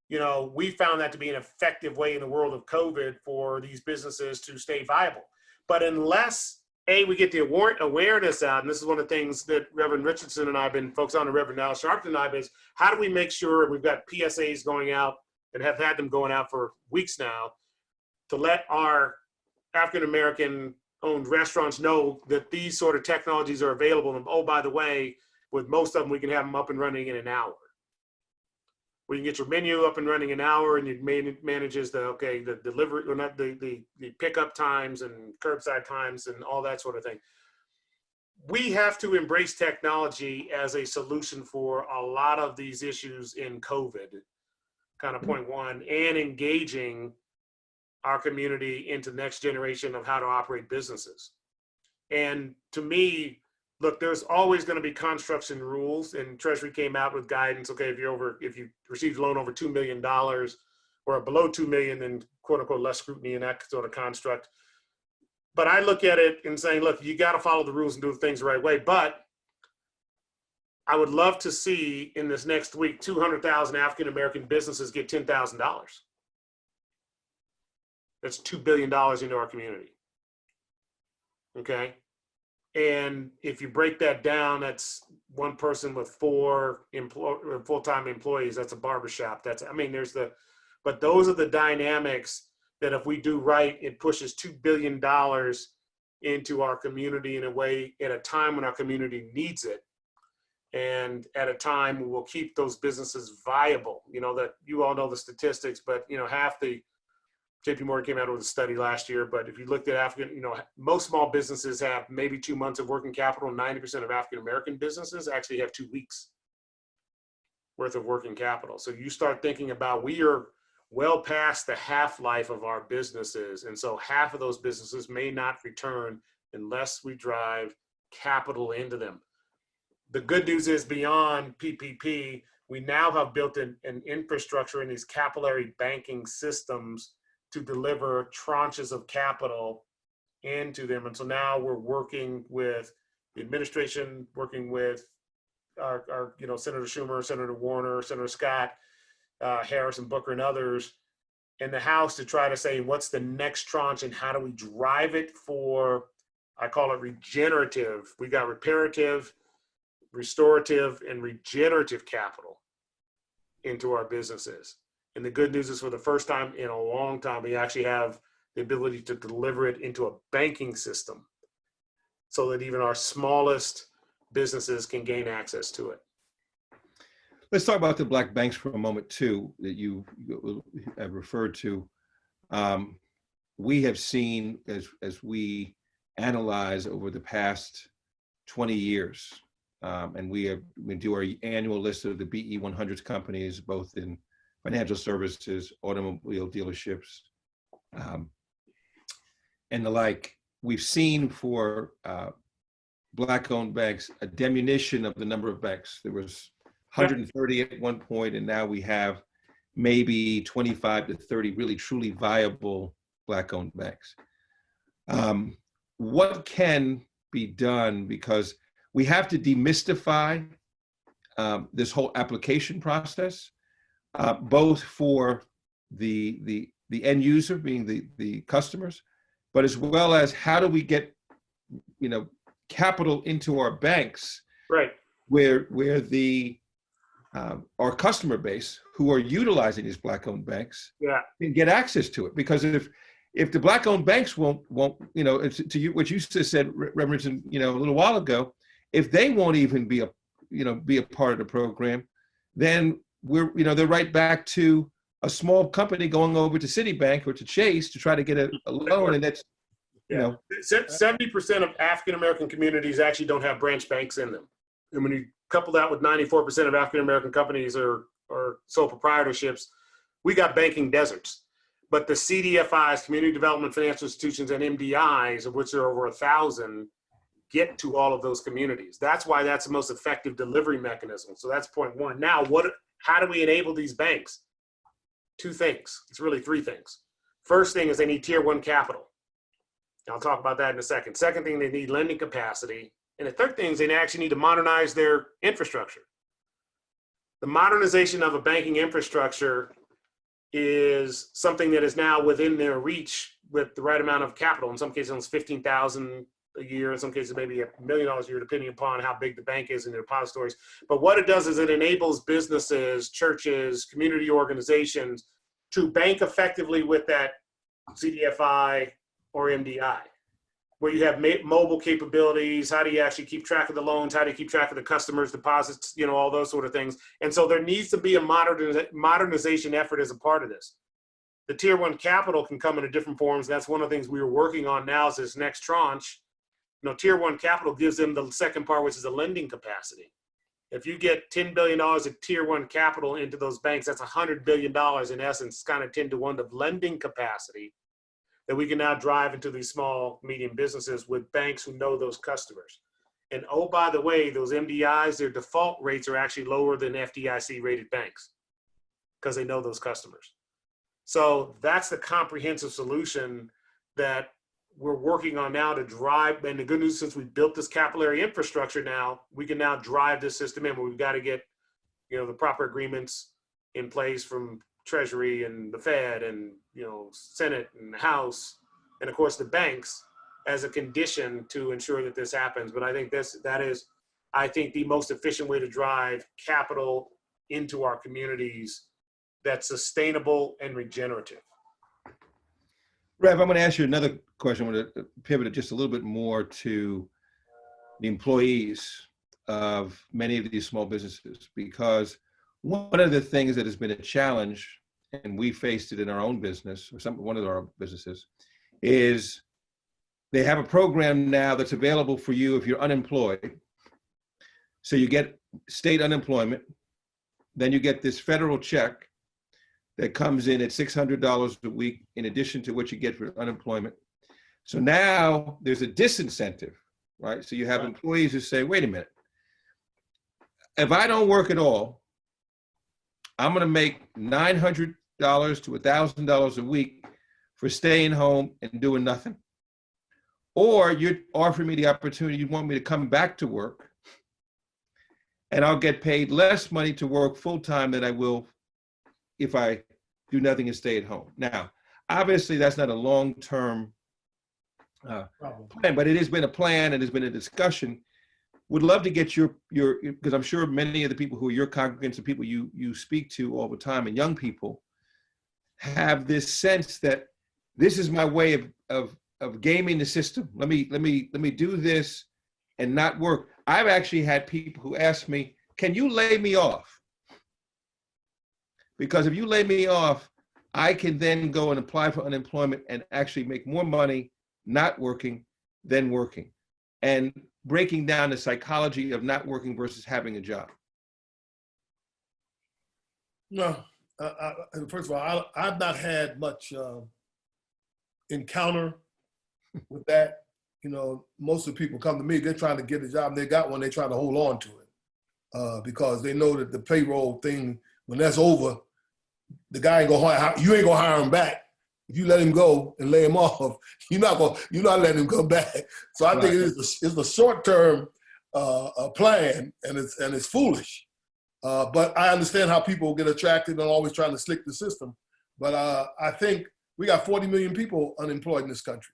C: we found that to be an effective way in the world of COVID for these businesses to stay viable. But unless, we get the awareness out, and this is one of the things that Reverend Richardson and I have been focused on, and Reverend Al Sharpton and I is how do we make sure we've got PSAs going out and have had them going out for weeks now to let our African-American owned restaurants know that these sort of technologies are available. And oh, by the way, with most of them, we can have them up and running in an hour. We can get your menu up and running in an hour, and it manages the delivery, or not the pickup times and curbside times and all that sort of thing. We have to embrace technology as a solution for a lot of these issues in COVID, kind of point one, and engaging our community into the next generation of how to operate businesses. And to me, look, there's always going to be constructs and rules, and Treasury came out with guidance. Okay, if you received a loan over $2 million or below 2 million, then quote unquote less scrutiny in that sort of construct. But I look at it and saying, look, you got to follow the rules and do things the right way. But I would love to see in this next week 200,000 African American businesses get $10,000. That's $2 billion into our community. Okay. And if you break that down, that's one person with 4 full-time employees. That's a barbershop. But those are the dynamics that if we do right, it pushes $2 billion into our community in a way at a time when our community needs it. And at a time when we'll keep those businesses viable. That you all know the statistics, but half the JP Morgan came out with a study last year, but if you looked at most small businesses have maybe 2 months of working capital. 90% of African-American businesses actually have 2 weeks worth of working capital. So you start thinking about, we are well past the half-life of our businesses. And so half of those businesses may not return unless we drive capital into them. The good news is beyond PPP, we now have built an infrastructure in these capillary banking systems to deliver tranches of capital into them. And so now we're working with the administration, working with our Senator Schumer, Senator Warner, Senator Scott, Harrison, Booker, and others in the House to try to say, what's the next tranche and how do we drive it for, I call it regenerative. We got reparative, restorative, and regenerative capital into our businesses. And the good news is, for the first time in a long time, we actually have the ability to deliver it into a banking system so that even our smallest businesses can gain access to it.
A: Let's talk about the Black banks for a moment too, that you have referred to. We have seen, as we analyze over the past 20 years, and we do our annual list of the BE 100 companies, both in financial services, automobile dealerships, and the like. We've seen for Black-owned banks a diminution of the number of banks. There was 130 at one point, and now we have maybe 25 to 30 really truly viable Black-owned banks. What can be done? Because we have to demystify this whole application process, both for the end user, being the customers, but as well as how do we get capital into our banks,
C: right?
A: Where the our customer base who are utilizing these Black-owned banks can get access to it. Because if the Black-owned banks won't to you, what you just said, Reverend Richardson, a little while ago, if they won't even be a part of the program, then they're right back to a small company going over to Citibank or to Chase to try to get a loan, and that's
C: 70% of African American communities actually don't have branch banks in them, and when you couple that with 94% of African American companies are sole proprietorships, we got banking deserts. But the CDFIs, Community Development Financial Institutions, and MDIs, of which there are over 1,000, get to all of those communities. That's why that's the most effective delivery mechanism. So that's point one. Now, how do we enable these banks? Two things. It's really three things. First thing is they need tier one capital. I'll talk about that in a second. Second thing, they need lending capacity. And the third thing is they actually need to modernize their infrastructure. The modernization of a banking infrastructure is something that is now within their reach with the right amount of capital. In some cases, it's 15,000 a year. In some cases, maybe $1 million a year, depending upon how big the bank is in their depositories. But what it does is it enables businesses, churches, community organizations to bank effectively with that CDFI or MDI, where you have mobile capabilities. How do you actually keep track of the loans? How do you keep track of the customers' deposits? You know, all those sort of things. And so there needs to be a modernization effort as a part of this. The tier one capital can come in different forms. That's one of the things we were working on now is this next tranche. You know, tier one capital gives them the second part, which is the lending capacity. If you get $10 billion of tier one capital into those banks, that's $100 billion in essence, kind of 10 to 1 of lending capacity that we can now drive into these small, medium businesses with banks who know those customers. And oh, by the way, those MDIs, their default rates are actually lower than FDIC rated banks because they know those customers. So that's the comprehensive solution that we're working on now to drive. And the good news, since we built this capillary infrastructure now, we can now drive this system in, but we've got to get, you know, the proper agreements in place from Treasury and the Fed and, you know, Senate and the House, and of course the banks as a condition to ensure that this happens. But I think that is, I think, the most efficient way to drive capital into our communities that's sustainable and regenerative.
A: Rev, I'm going to ask you another question. I'm going to pivot it just a little bit more to the employees of many of these small businesses, because one of the things that has been a challenge, and we faced it in our own business, or one of our businesses, is they have a program now that's available for you if you're unemployed. So you get state unemployment, then you get this federal check that comes in at $600 a week in addition to what you get for unemployment. So now there's a disincentive, right? So you have employees who say, wait a minute, if I don't work at all, I'm gonna make $900 to $1,000 a week for staying home and doing nothing. Or you're offering me the opportunity, you want me to come back to work and I'll get paid less money to work full-time than I will if I do nothing and stay at home. Now, obviously that's not a long-term plan, but it has been a plan and has been a discussion. Would love to get your, because I'm sure many of the people who are your congregants and people you speak to all the time, and young people, have this sense that this is my way of gaming the system. Let me do this and not work. I've actually had people who ask me, can you lay me off? Because if you lay me off, I can then go and apply for unemployment and actually make more money not working than working. And breaking down the psychology of not working versus having a job.
B: No, first of all, I've not had much encounter with that. You know, most of the people come to me, they're trying to get a job, and they got one, they try to hold on to it because they know that the payroll thing, when that's over, the guy ain't gonna hire, you ain't gonna hire him back. If you let him go and lay him off, you're not letting him come back. So I think it's a short-term plan, and it's foolish. But I understand how people get attracted and always trying to slick the system. But I think we got 40 million people unemployed in this country.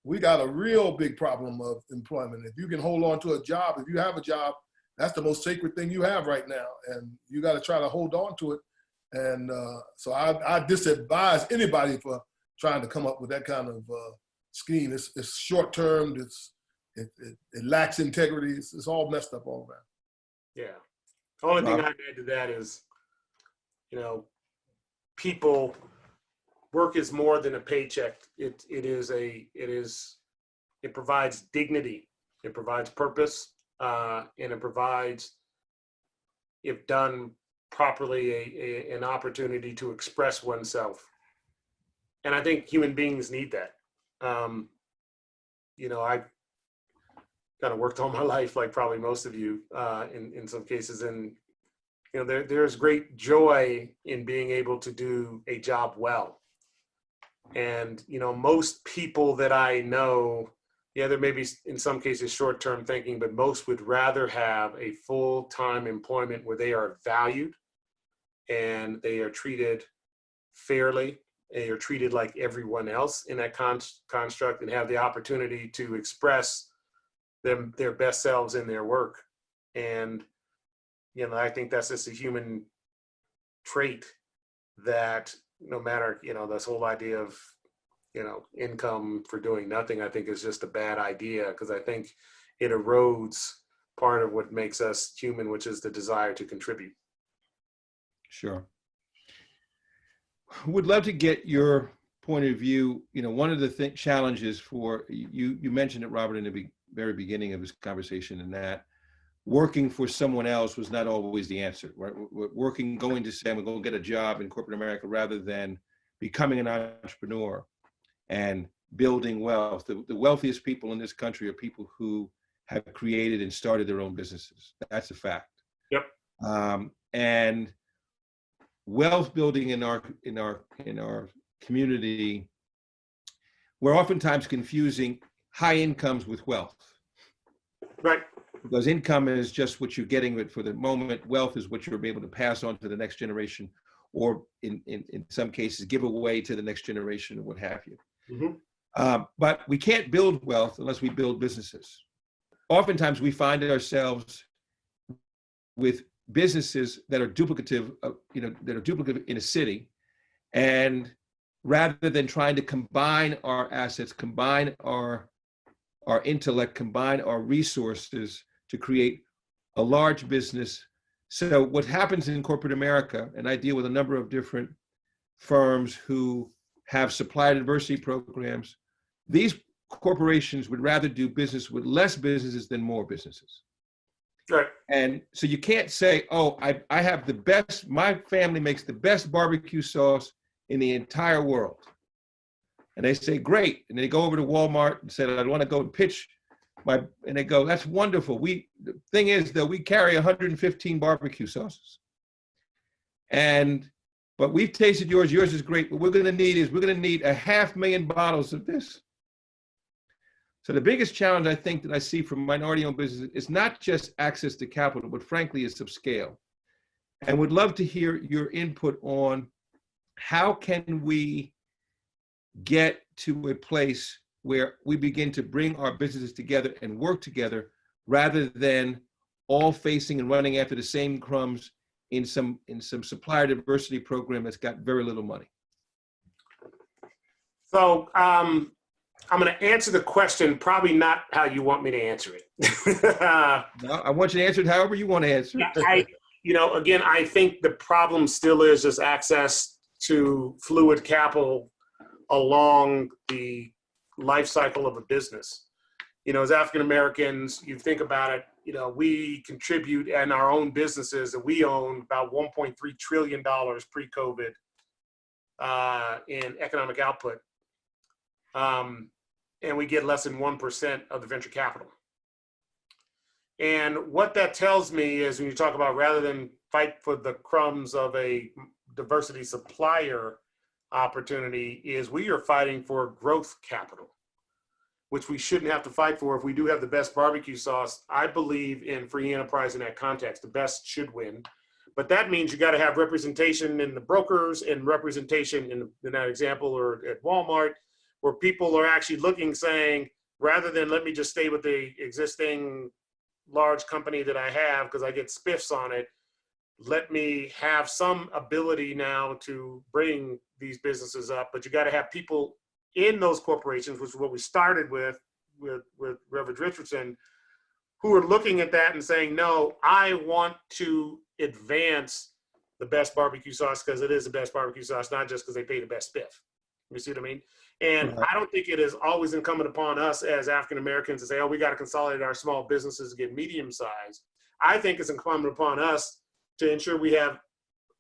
B: We got a real big problem of employment. If you can hold on to a job, if you have a job, that's the most sacred thing you have right now, and you got to try to hold on to it. And so I disadvise anybody for trying to come up with that kind of scheme. It's short-term, it lacks integrity, it's all messed up all around.
C: Yeah. The only thing I'd add to that is, you know, people, work is more than a paycheck. It provides dignity, it provides purpose, and it provides, if done properly, an opportunity to express oneself. And I think human beings need that. I kind of worked all my life, like probably most of you, in some cases. And, there's great joy in being able to do a job well. And, most people that I know, there may be in some cases short-term thinking, but most would rather have a full-time employment where they are valued and they are treated fairly. They are treated like everyone else in that construct and have the opportunity to express their best selves in their work. And, I think that's just a human trait that no matter, this whole idea of, income for doing nothing, I think is just a bad idea, because I think it erodes part of what makes us human, which is the desire to contribute.
A: Sure. Would love to get your point of view. One of the challenges for you mentioned it, Robert, in the very beginning of this conversation, and that working for someone else was not always the answer, right? Going to say, I'm going to get a job in corporate America rather than becoming an entrepreneur and building wealth. The wealthiest people in this country are people who have created and started their own businesses. That's a fact.
C: Yep.
A: And wealth building in our community, we're oftentimes confusing high incomes with wealth.
C: Right.
A: Because income is just what you're getting for the moment. Wealth is what you're able to pass on to the next generation, or in some cases, give away to the next generation, or what have you.
C: Mm-hmm.
A: But we can't build wealth unless we build businesses. Oftentimes, we find ourselves with businesses that are duplicative, in a city, and rather than trying to combine our assets, combine our intellect, combine our resources to create a large business. So what happens in corporate America, and I deal with a number of different firms who have supplier diversity programs, these corporations would rather do business with less businesses than more businesses.
C: Right.
A: And so you can't say, oh, I have the best, my family makes the best barbecue sauce in the entire world. And they say, great. And they go over to Walmart and say, I want to go and pitch and they go, that's wonderful. The thing is, though, we carry 115 barbecue sauces. But we've tasted yours. Yours is great. What we're going to need 500,000 bottles of this. So the biggest challenge I think that I see from minority-owned businesses is not just access to capital, but frankly, it's of scale. And would love to hear your input on how can we get to a place where we begin to bring our businesses together and work together rather than all facing and running after the same crumbs in some supplier diversity program that's got very little money.
C: So I'm going to answer the question, probably not how you want me to answer it.
A: No, I want you to answer it however you want to answer it.
C: Again, I think the problem still is just access to fluid capital along the life cycle of a business. As African Americans, you think about it, we contribute in our own businesses that we own about $1.3 trillion pre-COVID in economic output. And we get less than 1% of the venture capital. And what that tells me is when you talk about rather than fight for the crumbs of a diversity supplier opportunity, is we are fighting for growth capital, which we shouldn't have to fight for. If we do have the best barbecue sauce, I believe in free enterprise in that context. The best should win. But that means you got to have representation in the brokers and representation in that example or at Walmart, where people are actually looking, saying, rather than let me just stay with the existing large company that I have because I get spiffs on it, let me have some ability now to bring these businesses up. But you got to have people in those corporations, which is what we started with Reverend Richardson, who are looking at that and saying, no, I want to advance the best barbecue sauce because it is the best barbecue sauce, not just because they pay the best spiff. You see what I mean? And I don't think it is always incumbent upon us as African Americans to say, oh, we got to consolidate our small businesses to get medium sized. I think it's incumbent upon us to ensure we have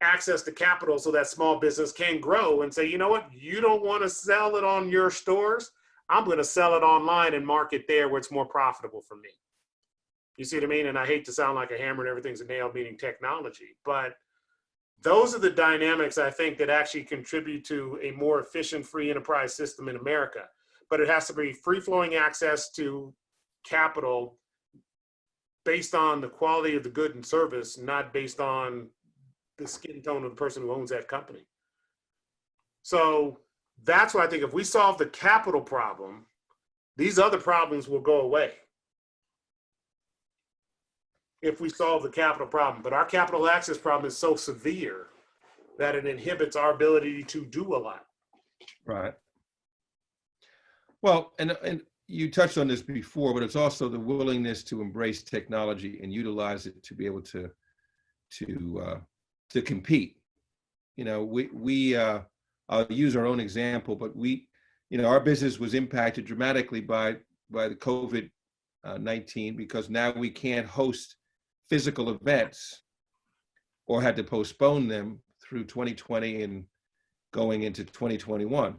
C: access to capital so that small business can grow and say, you know what, you don't want to sell it on your stores. I'm going to sell it online and market there where it's more profitable for me. You see what I mean? And I hate to sound like a hammer and everything's a nail, meaning technology, but those are the dynamics I think that actually contribute to a more efficient free enterprise system in America. But it has to be free-flowing access to capital based on the quality of the good and service, not based on the skin tone of the person who owns that company. So that's why I think if we solve the capital problem, these other problems will go away. If we solve the capital problem, but our capital access problem is so severe that it inhibits our ability to do a lot.
A: Right. Well, and you touched on this before, but it's also the willingness to embrace technology and utilize it to be able to compete. You know, I'll use our own example, but our business was impacted dramatically by the COVID-19 because now we can't host physical events or had to postpone them through 2020 and going into 2021.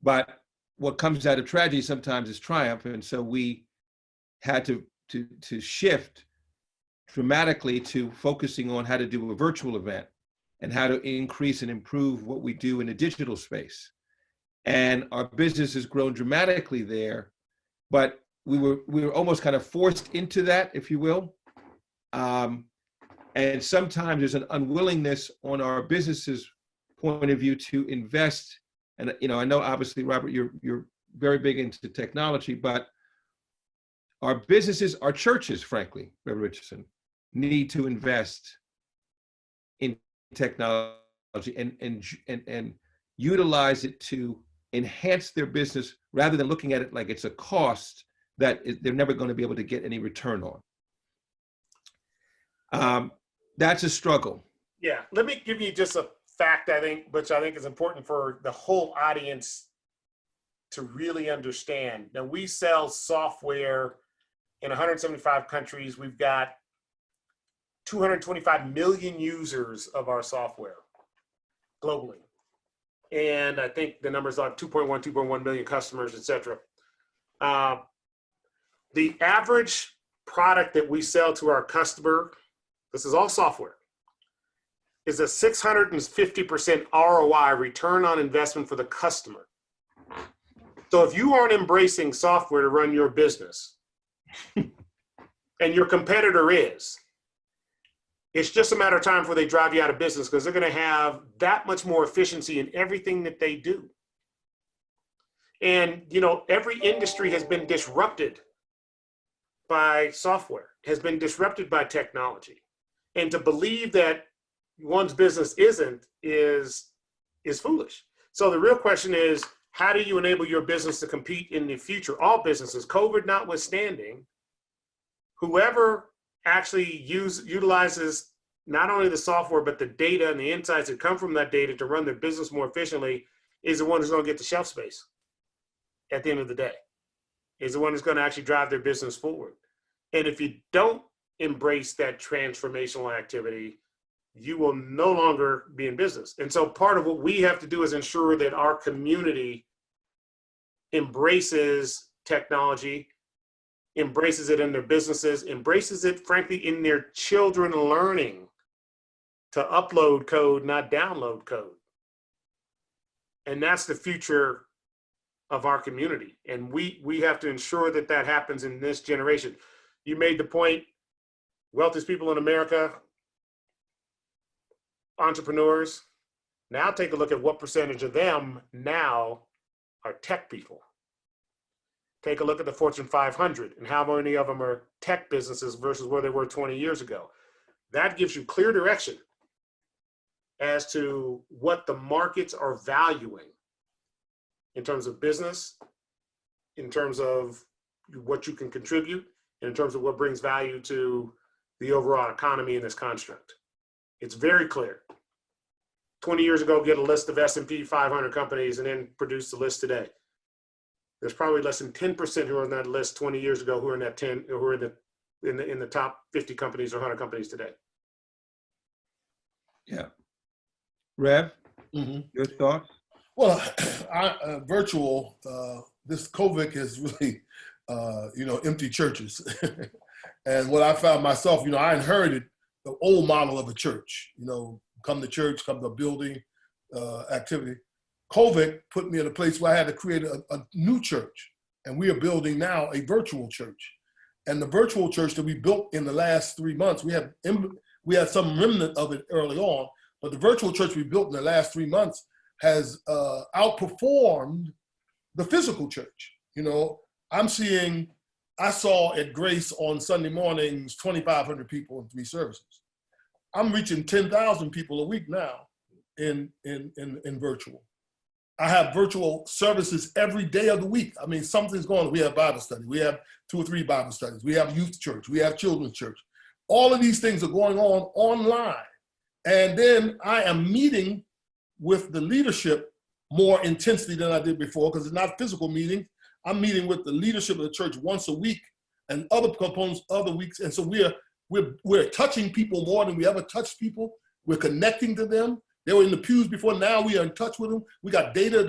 A: But what comes out of tragedy sometimes is triumph. And so we had to shift dramatically to focusing on how to do a virtual event and how to increase and improve what we do in the digital space. And our business has grown dramatically there, but we were almost kind of forced into that, if you will. And sometimes there's an unwillingness on our business's point of view to invest. And I know obviously, Robert, you're very big into technology, but our businesses, our churches, frankly, Reverend Richardson, need to invest in technology and utilize it to enhance their business rather than looking at it like it's a cost that they're never going to be able to get any return on. That's a struggle.
C: Yeah, let me give you just a fact, which I think is important for the whole audience to really understand. Now, we sell software in 175 countries. We've got 225 million users of our software globally. And I think the numbers are 2.1 million customers, et cetera. The average product that we sell to our customer, this is all software, is a 650% ROI, return on investment for the customer. So if you aren't embracing software to run your business, and your competitor is, it's just a matter of time before they drive you out of business because they're going to have that much more efficiency in everything that they do. And, every industry has been disrupted by software, has been disrupted by technology. And to believe that one's business isn't is foolish. So the real question is, how do you enable your business to compete in the future? All businesses, COVID notwithstanding, whoever actually utilizes not only the software, but the data and the insights that come from that data to run their business more efficiently is the one who's going to get the shelf space at the end of the day, is the one who's going to actually drive their business forward. And if you don't embrace that transformational activity, you will no longer be in business. And so part of what we have to do is ensure that our community embraces technology, embraces it in their businesses, embraces it, frankly, in their children learning to upload code, not download code. And that's the future of our community. And we have to ensure that that happens in this generation. You made the point, wealthiest people in America, entrepreneurs. Now take a look at what percentage of them now are tech people. Take a look at the Fortune 500 and how many of them are tech businesses versus where they were 20 years ago. That gives you clear direction as to what the markets are valuing in terms of business, in terms of what you can contribute, and in terms of what brings value to the overall economy in this construct. It's very clear. 20 years ago, get a list of S&P 500 companies and then produce the list today. There's probably less than 10% who are on that list 20 years ago who are in that 10, who are in the top 50 companies or 100 companies today.
A: Yeah. Rev,
B: Mm-hmm.
A: your thoughts?
B: Well, virtual, this COVID has really, empty churches. And what I found myself, I inherited the old model of a church, come to church, come to a building, activity. COVID put me in a place where I had to create a new church. And we are building now a virtual church. And the virtual church that we built in the last 3 months, we had some remnant of it early on, but the virtual church we built in the last 3 months has outperformed the physical church. I saw at Grace on Sunday mornings, 2,500 people in 3 services. I'm reaching 10,000 people a week now in virtual. I have virtual services every day of the week. I mean, something's going on. We have Bible study. We have 2 or 3 Bible studies. We have youth church. We have children's church. All of these things are going on online. And then I am meeting with the leadership more intensely than I did before, because it's not physical meetings. I'm meeting with the leadership of the church once a week and other components other weeks. And so we're touching people more than we ever touched people. We're connecting to them. They were in the pews before. Now we are in touch with them. We got data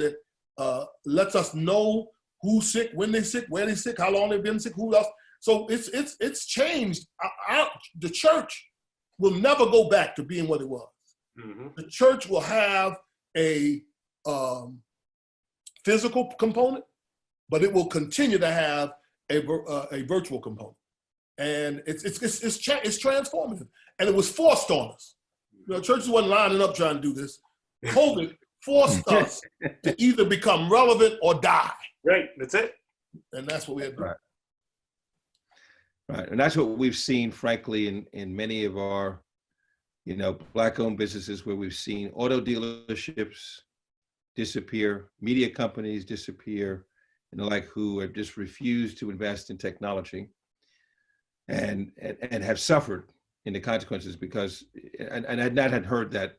B: that lets us know who's sick, when they're sick, where they're sick, how long they've been sick, who else. So it's changed. The church will never go back to being what it was. Mm-hmm. The church will have a physical component, but it will continue to have a virtual component, and it's transformative. And it was forced on us. Churches wasn't lining up trying to do this. COVID forced us to either become relevant or die.
C: Right, that's it.
B: And that's what we had to do.
A: Right, and that's what we've seen, frankly, in many of our, Black-owned businesses, where we've seen auto dealerships disappear, media companies disappear, and the like, who have just refused to invest in technology, and have suffered in the consequences because, and I had heard that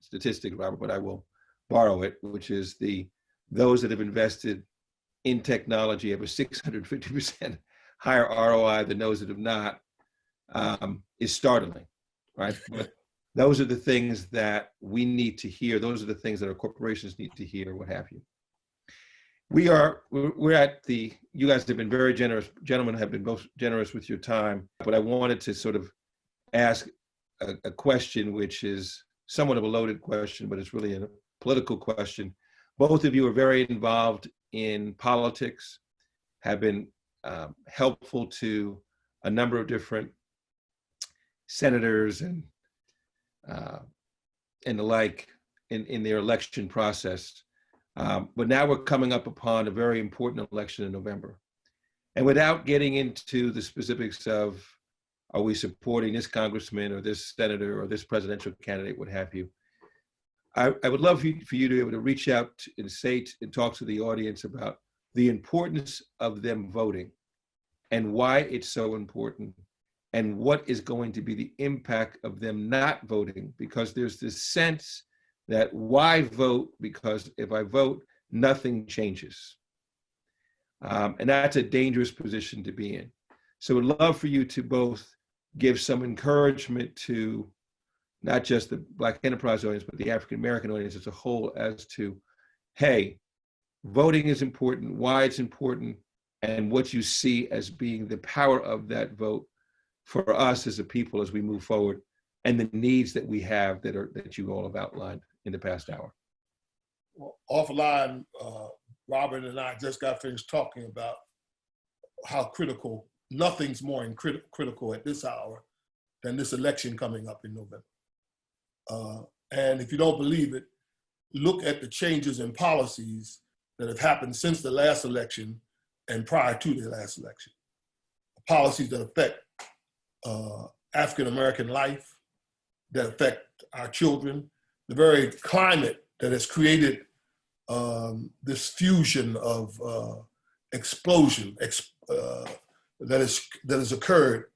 A: statistic, Robert, but I will borrow it, which is those that have invested in technology have a 650% higher ROI than those that have not, is startling, right? But those are the things that we need to hear. Those are the things that our corporations need to hear, what have you. We're at you guys have been very generous, gentlemen have been both generous with your time, but I wanted to sort of ask a question, which is somewhat of a loaded question, but it's really a political question. Both of you are very involved in politics, have been helpful to a number of different senators and the like in their election process. But now we're coming up upon a very important election in November. And without getting into the specifics of, are we supporting this congressman or this senator or this presidential candidate, what have you, I would love for you to be able to reach out and and talk to the audience about the importance of them voting and why it's so important and what is going to be the impact of them not voting, because there's this sense that why vote? Because if I vote, nothing changes. And that's a dangerous position to be in. So I'd love for you to both give some encouragement to not just the Black enterprise audience, but the African-American audience as a whole as to, hey, voting is important, why it's important, and what you see as being the power of that vote for us as a people as we move forward, and the needs that we have that you all have outlined in the past hour.
B: Well, offline, Robert and I just got finished talking about how critical, nothing's more critical at this hour than this election coming up in November. And if you don't believe it, look at the changes in policies that have happened since the last election and prior to the last election. Policies that affect African-American life, that affect our children, the very climate that has created this fusion of explosion that has occurred.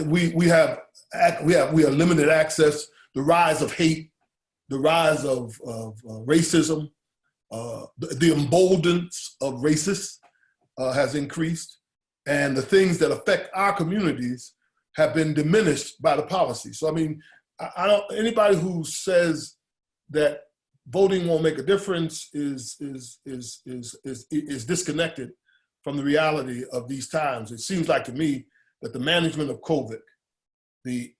B: We have limited access, the rise of hate, the rise of racism, the emboldenance of racists has increased, and the things that affect our communities have been diminished by the policy. So I mean, I don't. Anybody who says that voting won't make a difference is disconnected from the reality of these times. It seems like to me that the management of COVID, the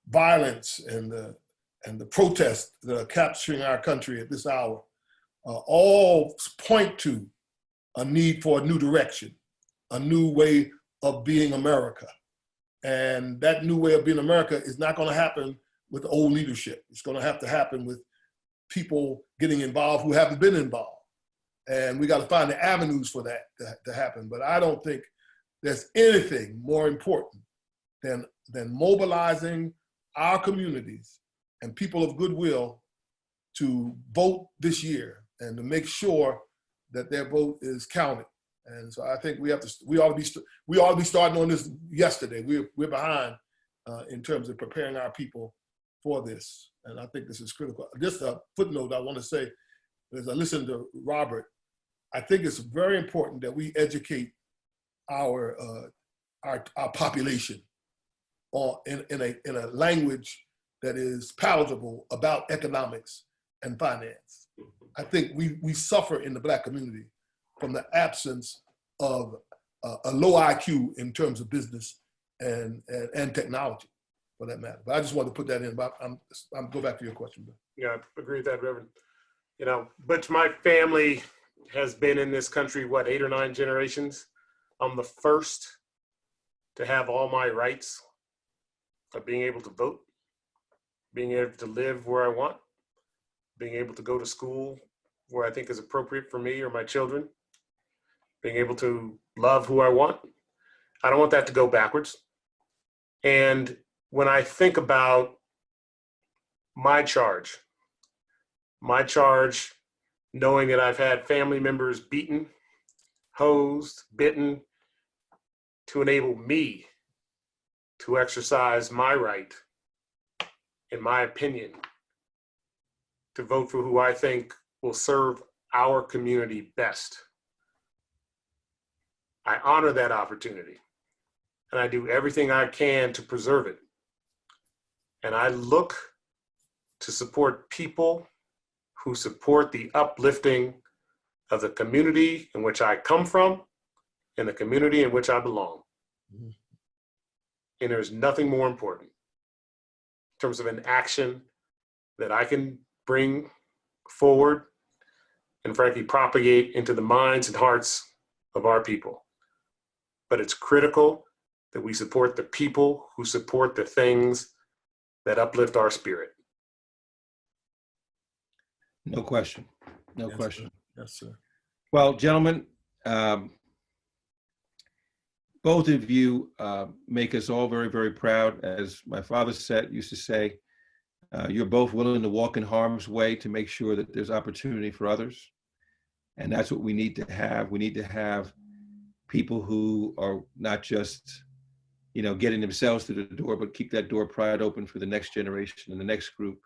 B: violence and the protests that are capturing our country at this hour, all point to a need for a new direction, a new way of being America. And that new way of being America is not going to happen with old leadership. It's going to have to happen with people getting involved who haven't been involved. And we got to find the avenues for that to happen. But I don't think there's anything more important than mobilizing our communities and people of goodwill to vote this year and to make sure that their vote is counted. And so I think we ought to be starting on this yesterday. We're behind in terms of preparing our people for this. And I think this is critical. Just a footnote I want to say, as I listen to Robert, I think it's very important that we educate our population in a language that is palatable about economics and finance. I think we suffer in the Black community from the absence of a low IQ in terms of business and technology, for that matter. But I just wanted to put that in. But I'm go back to your question.
C: Yeah, I agree with that, Reverend. You know, Butch, my family has been in this country, what, 8 or 9 generations? I'm the first to have all my rights of being able to vote, being able to live where I want, being able to go to school where I think is appropriate for me or my children, being able to love who I want. I don't want that to go backwards. And when I think about my charge, knowing that I've had family members beaten, hosed, bitten, to enable me to exercise my right, in my opinion, to vote for who I think will serve our community best. I honor that opportunity, and I do everything I can to preserve it. And I look to support people who support the uplifting of the community in which I come from and the community in which I belong. Mm-hmm. And there's nothing more important in terms of an action that I can bring forward and frankly propagate into the minds and hearts of our people. But it's critical that we support the people who support the things that uplift our spirit.
A: No question. No
B: Yes,
A: question.
B: Sir. Yes, sir.
A: Well, gentlemen, both of you make us all very, very proud. As my father used to say, you're both willing to walk in harm's way to make sure that there's opportunity for others. And that's what we need to have. We need to have people who are not just, getting themselves through the door, but keep that door pried open for the next generation and the next group.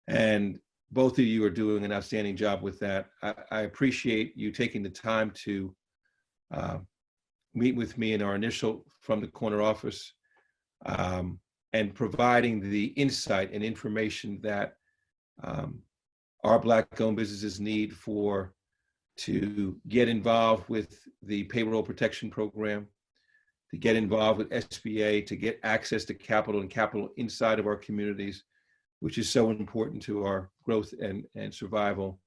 A: And both of you are doing an outstanding job with that. I appreciate you taking the time to meet with me in our initial From the Corner office and providing the insight and information that our Black-owned businesses need to get involved with the Payroll Protection Program, to get involved with SBA, to get access to capital and capital inside of our communities, which is so important to our growth and survival.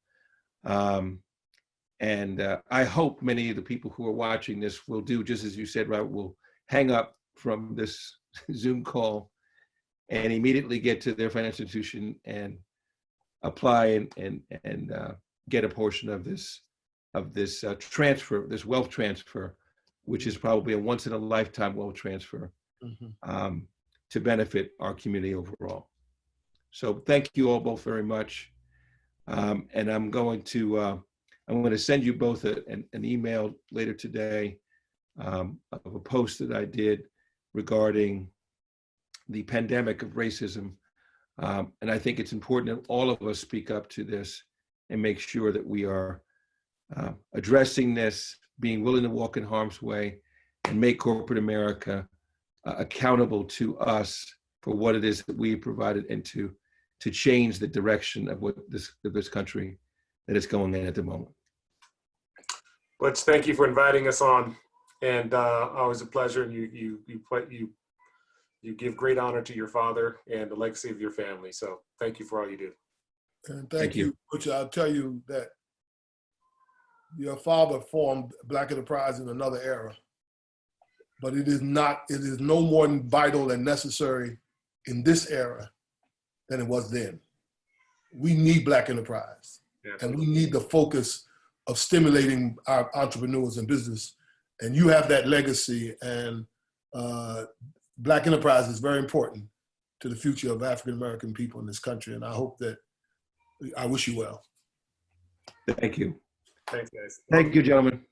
A: And I hope many of the people who are watching this will do, just as you said, right, will hang up from this Zoom call and immediately get to their financial institution and apply and get a portion of this transfer, this wealth transfer, which is probably a once in a lifetime wealth transfer, mm-hmm. To benefit our community overall. So thank you all both very much. And I'm going to send you both an email later today of a post that I did regarding the pandemic of racism. And I think it's important that all of us speak up to this and make sure that we are addressing this, being willing to walk in harm's way, and make corporate America accountable to us for what it is that we provided and to change the direction of what this country that is going in at the moment.
C: Butch, thank you for inviting us on, and always a pleasure. And you give great honor to your father and the legacy of your family. So thank you for all you do.
B: And thank you, Butch. I'll tell you that your father formed Black Enterprise in another era, but it is no more vital and necessary in this era than it was then. We need Black Enterprise, and we need the focus of stimulating our entrepreneurs and business. And you have that legacy, and Black Enterprise is very important to the future of African-American people in this country. And I wish you well.
A: Thank you.
C: Thanks, guys.
A: Thank you, gentlemen.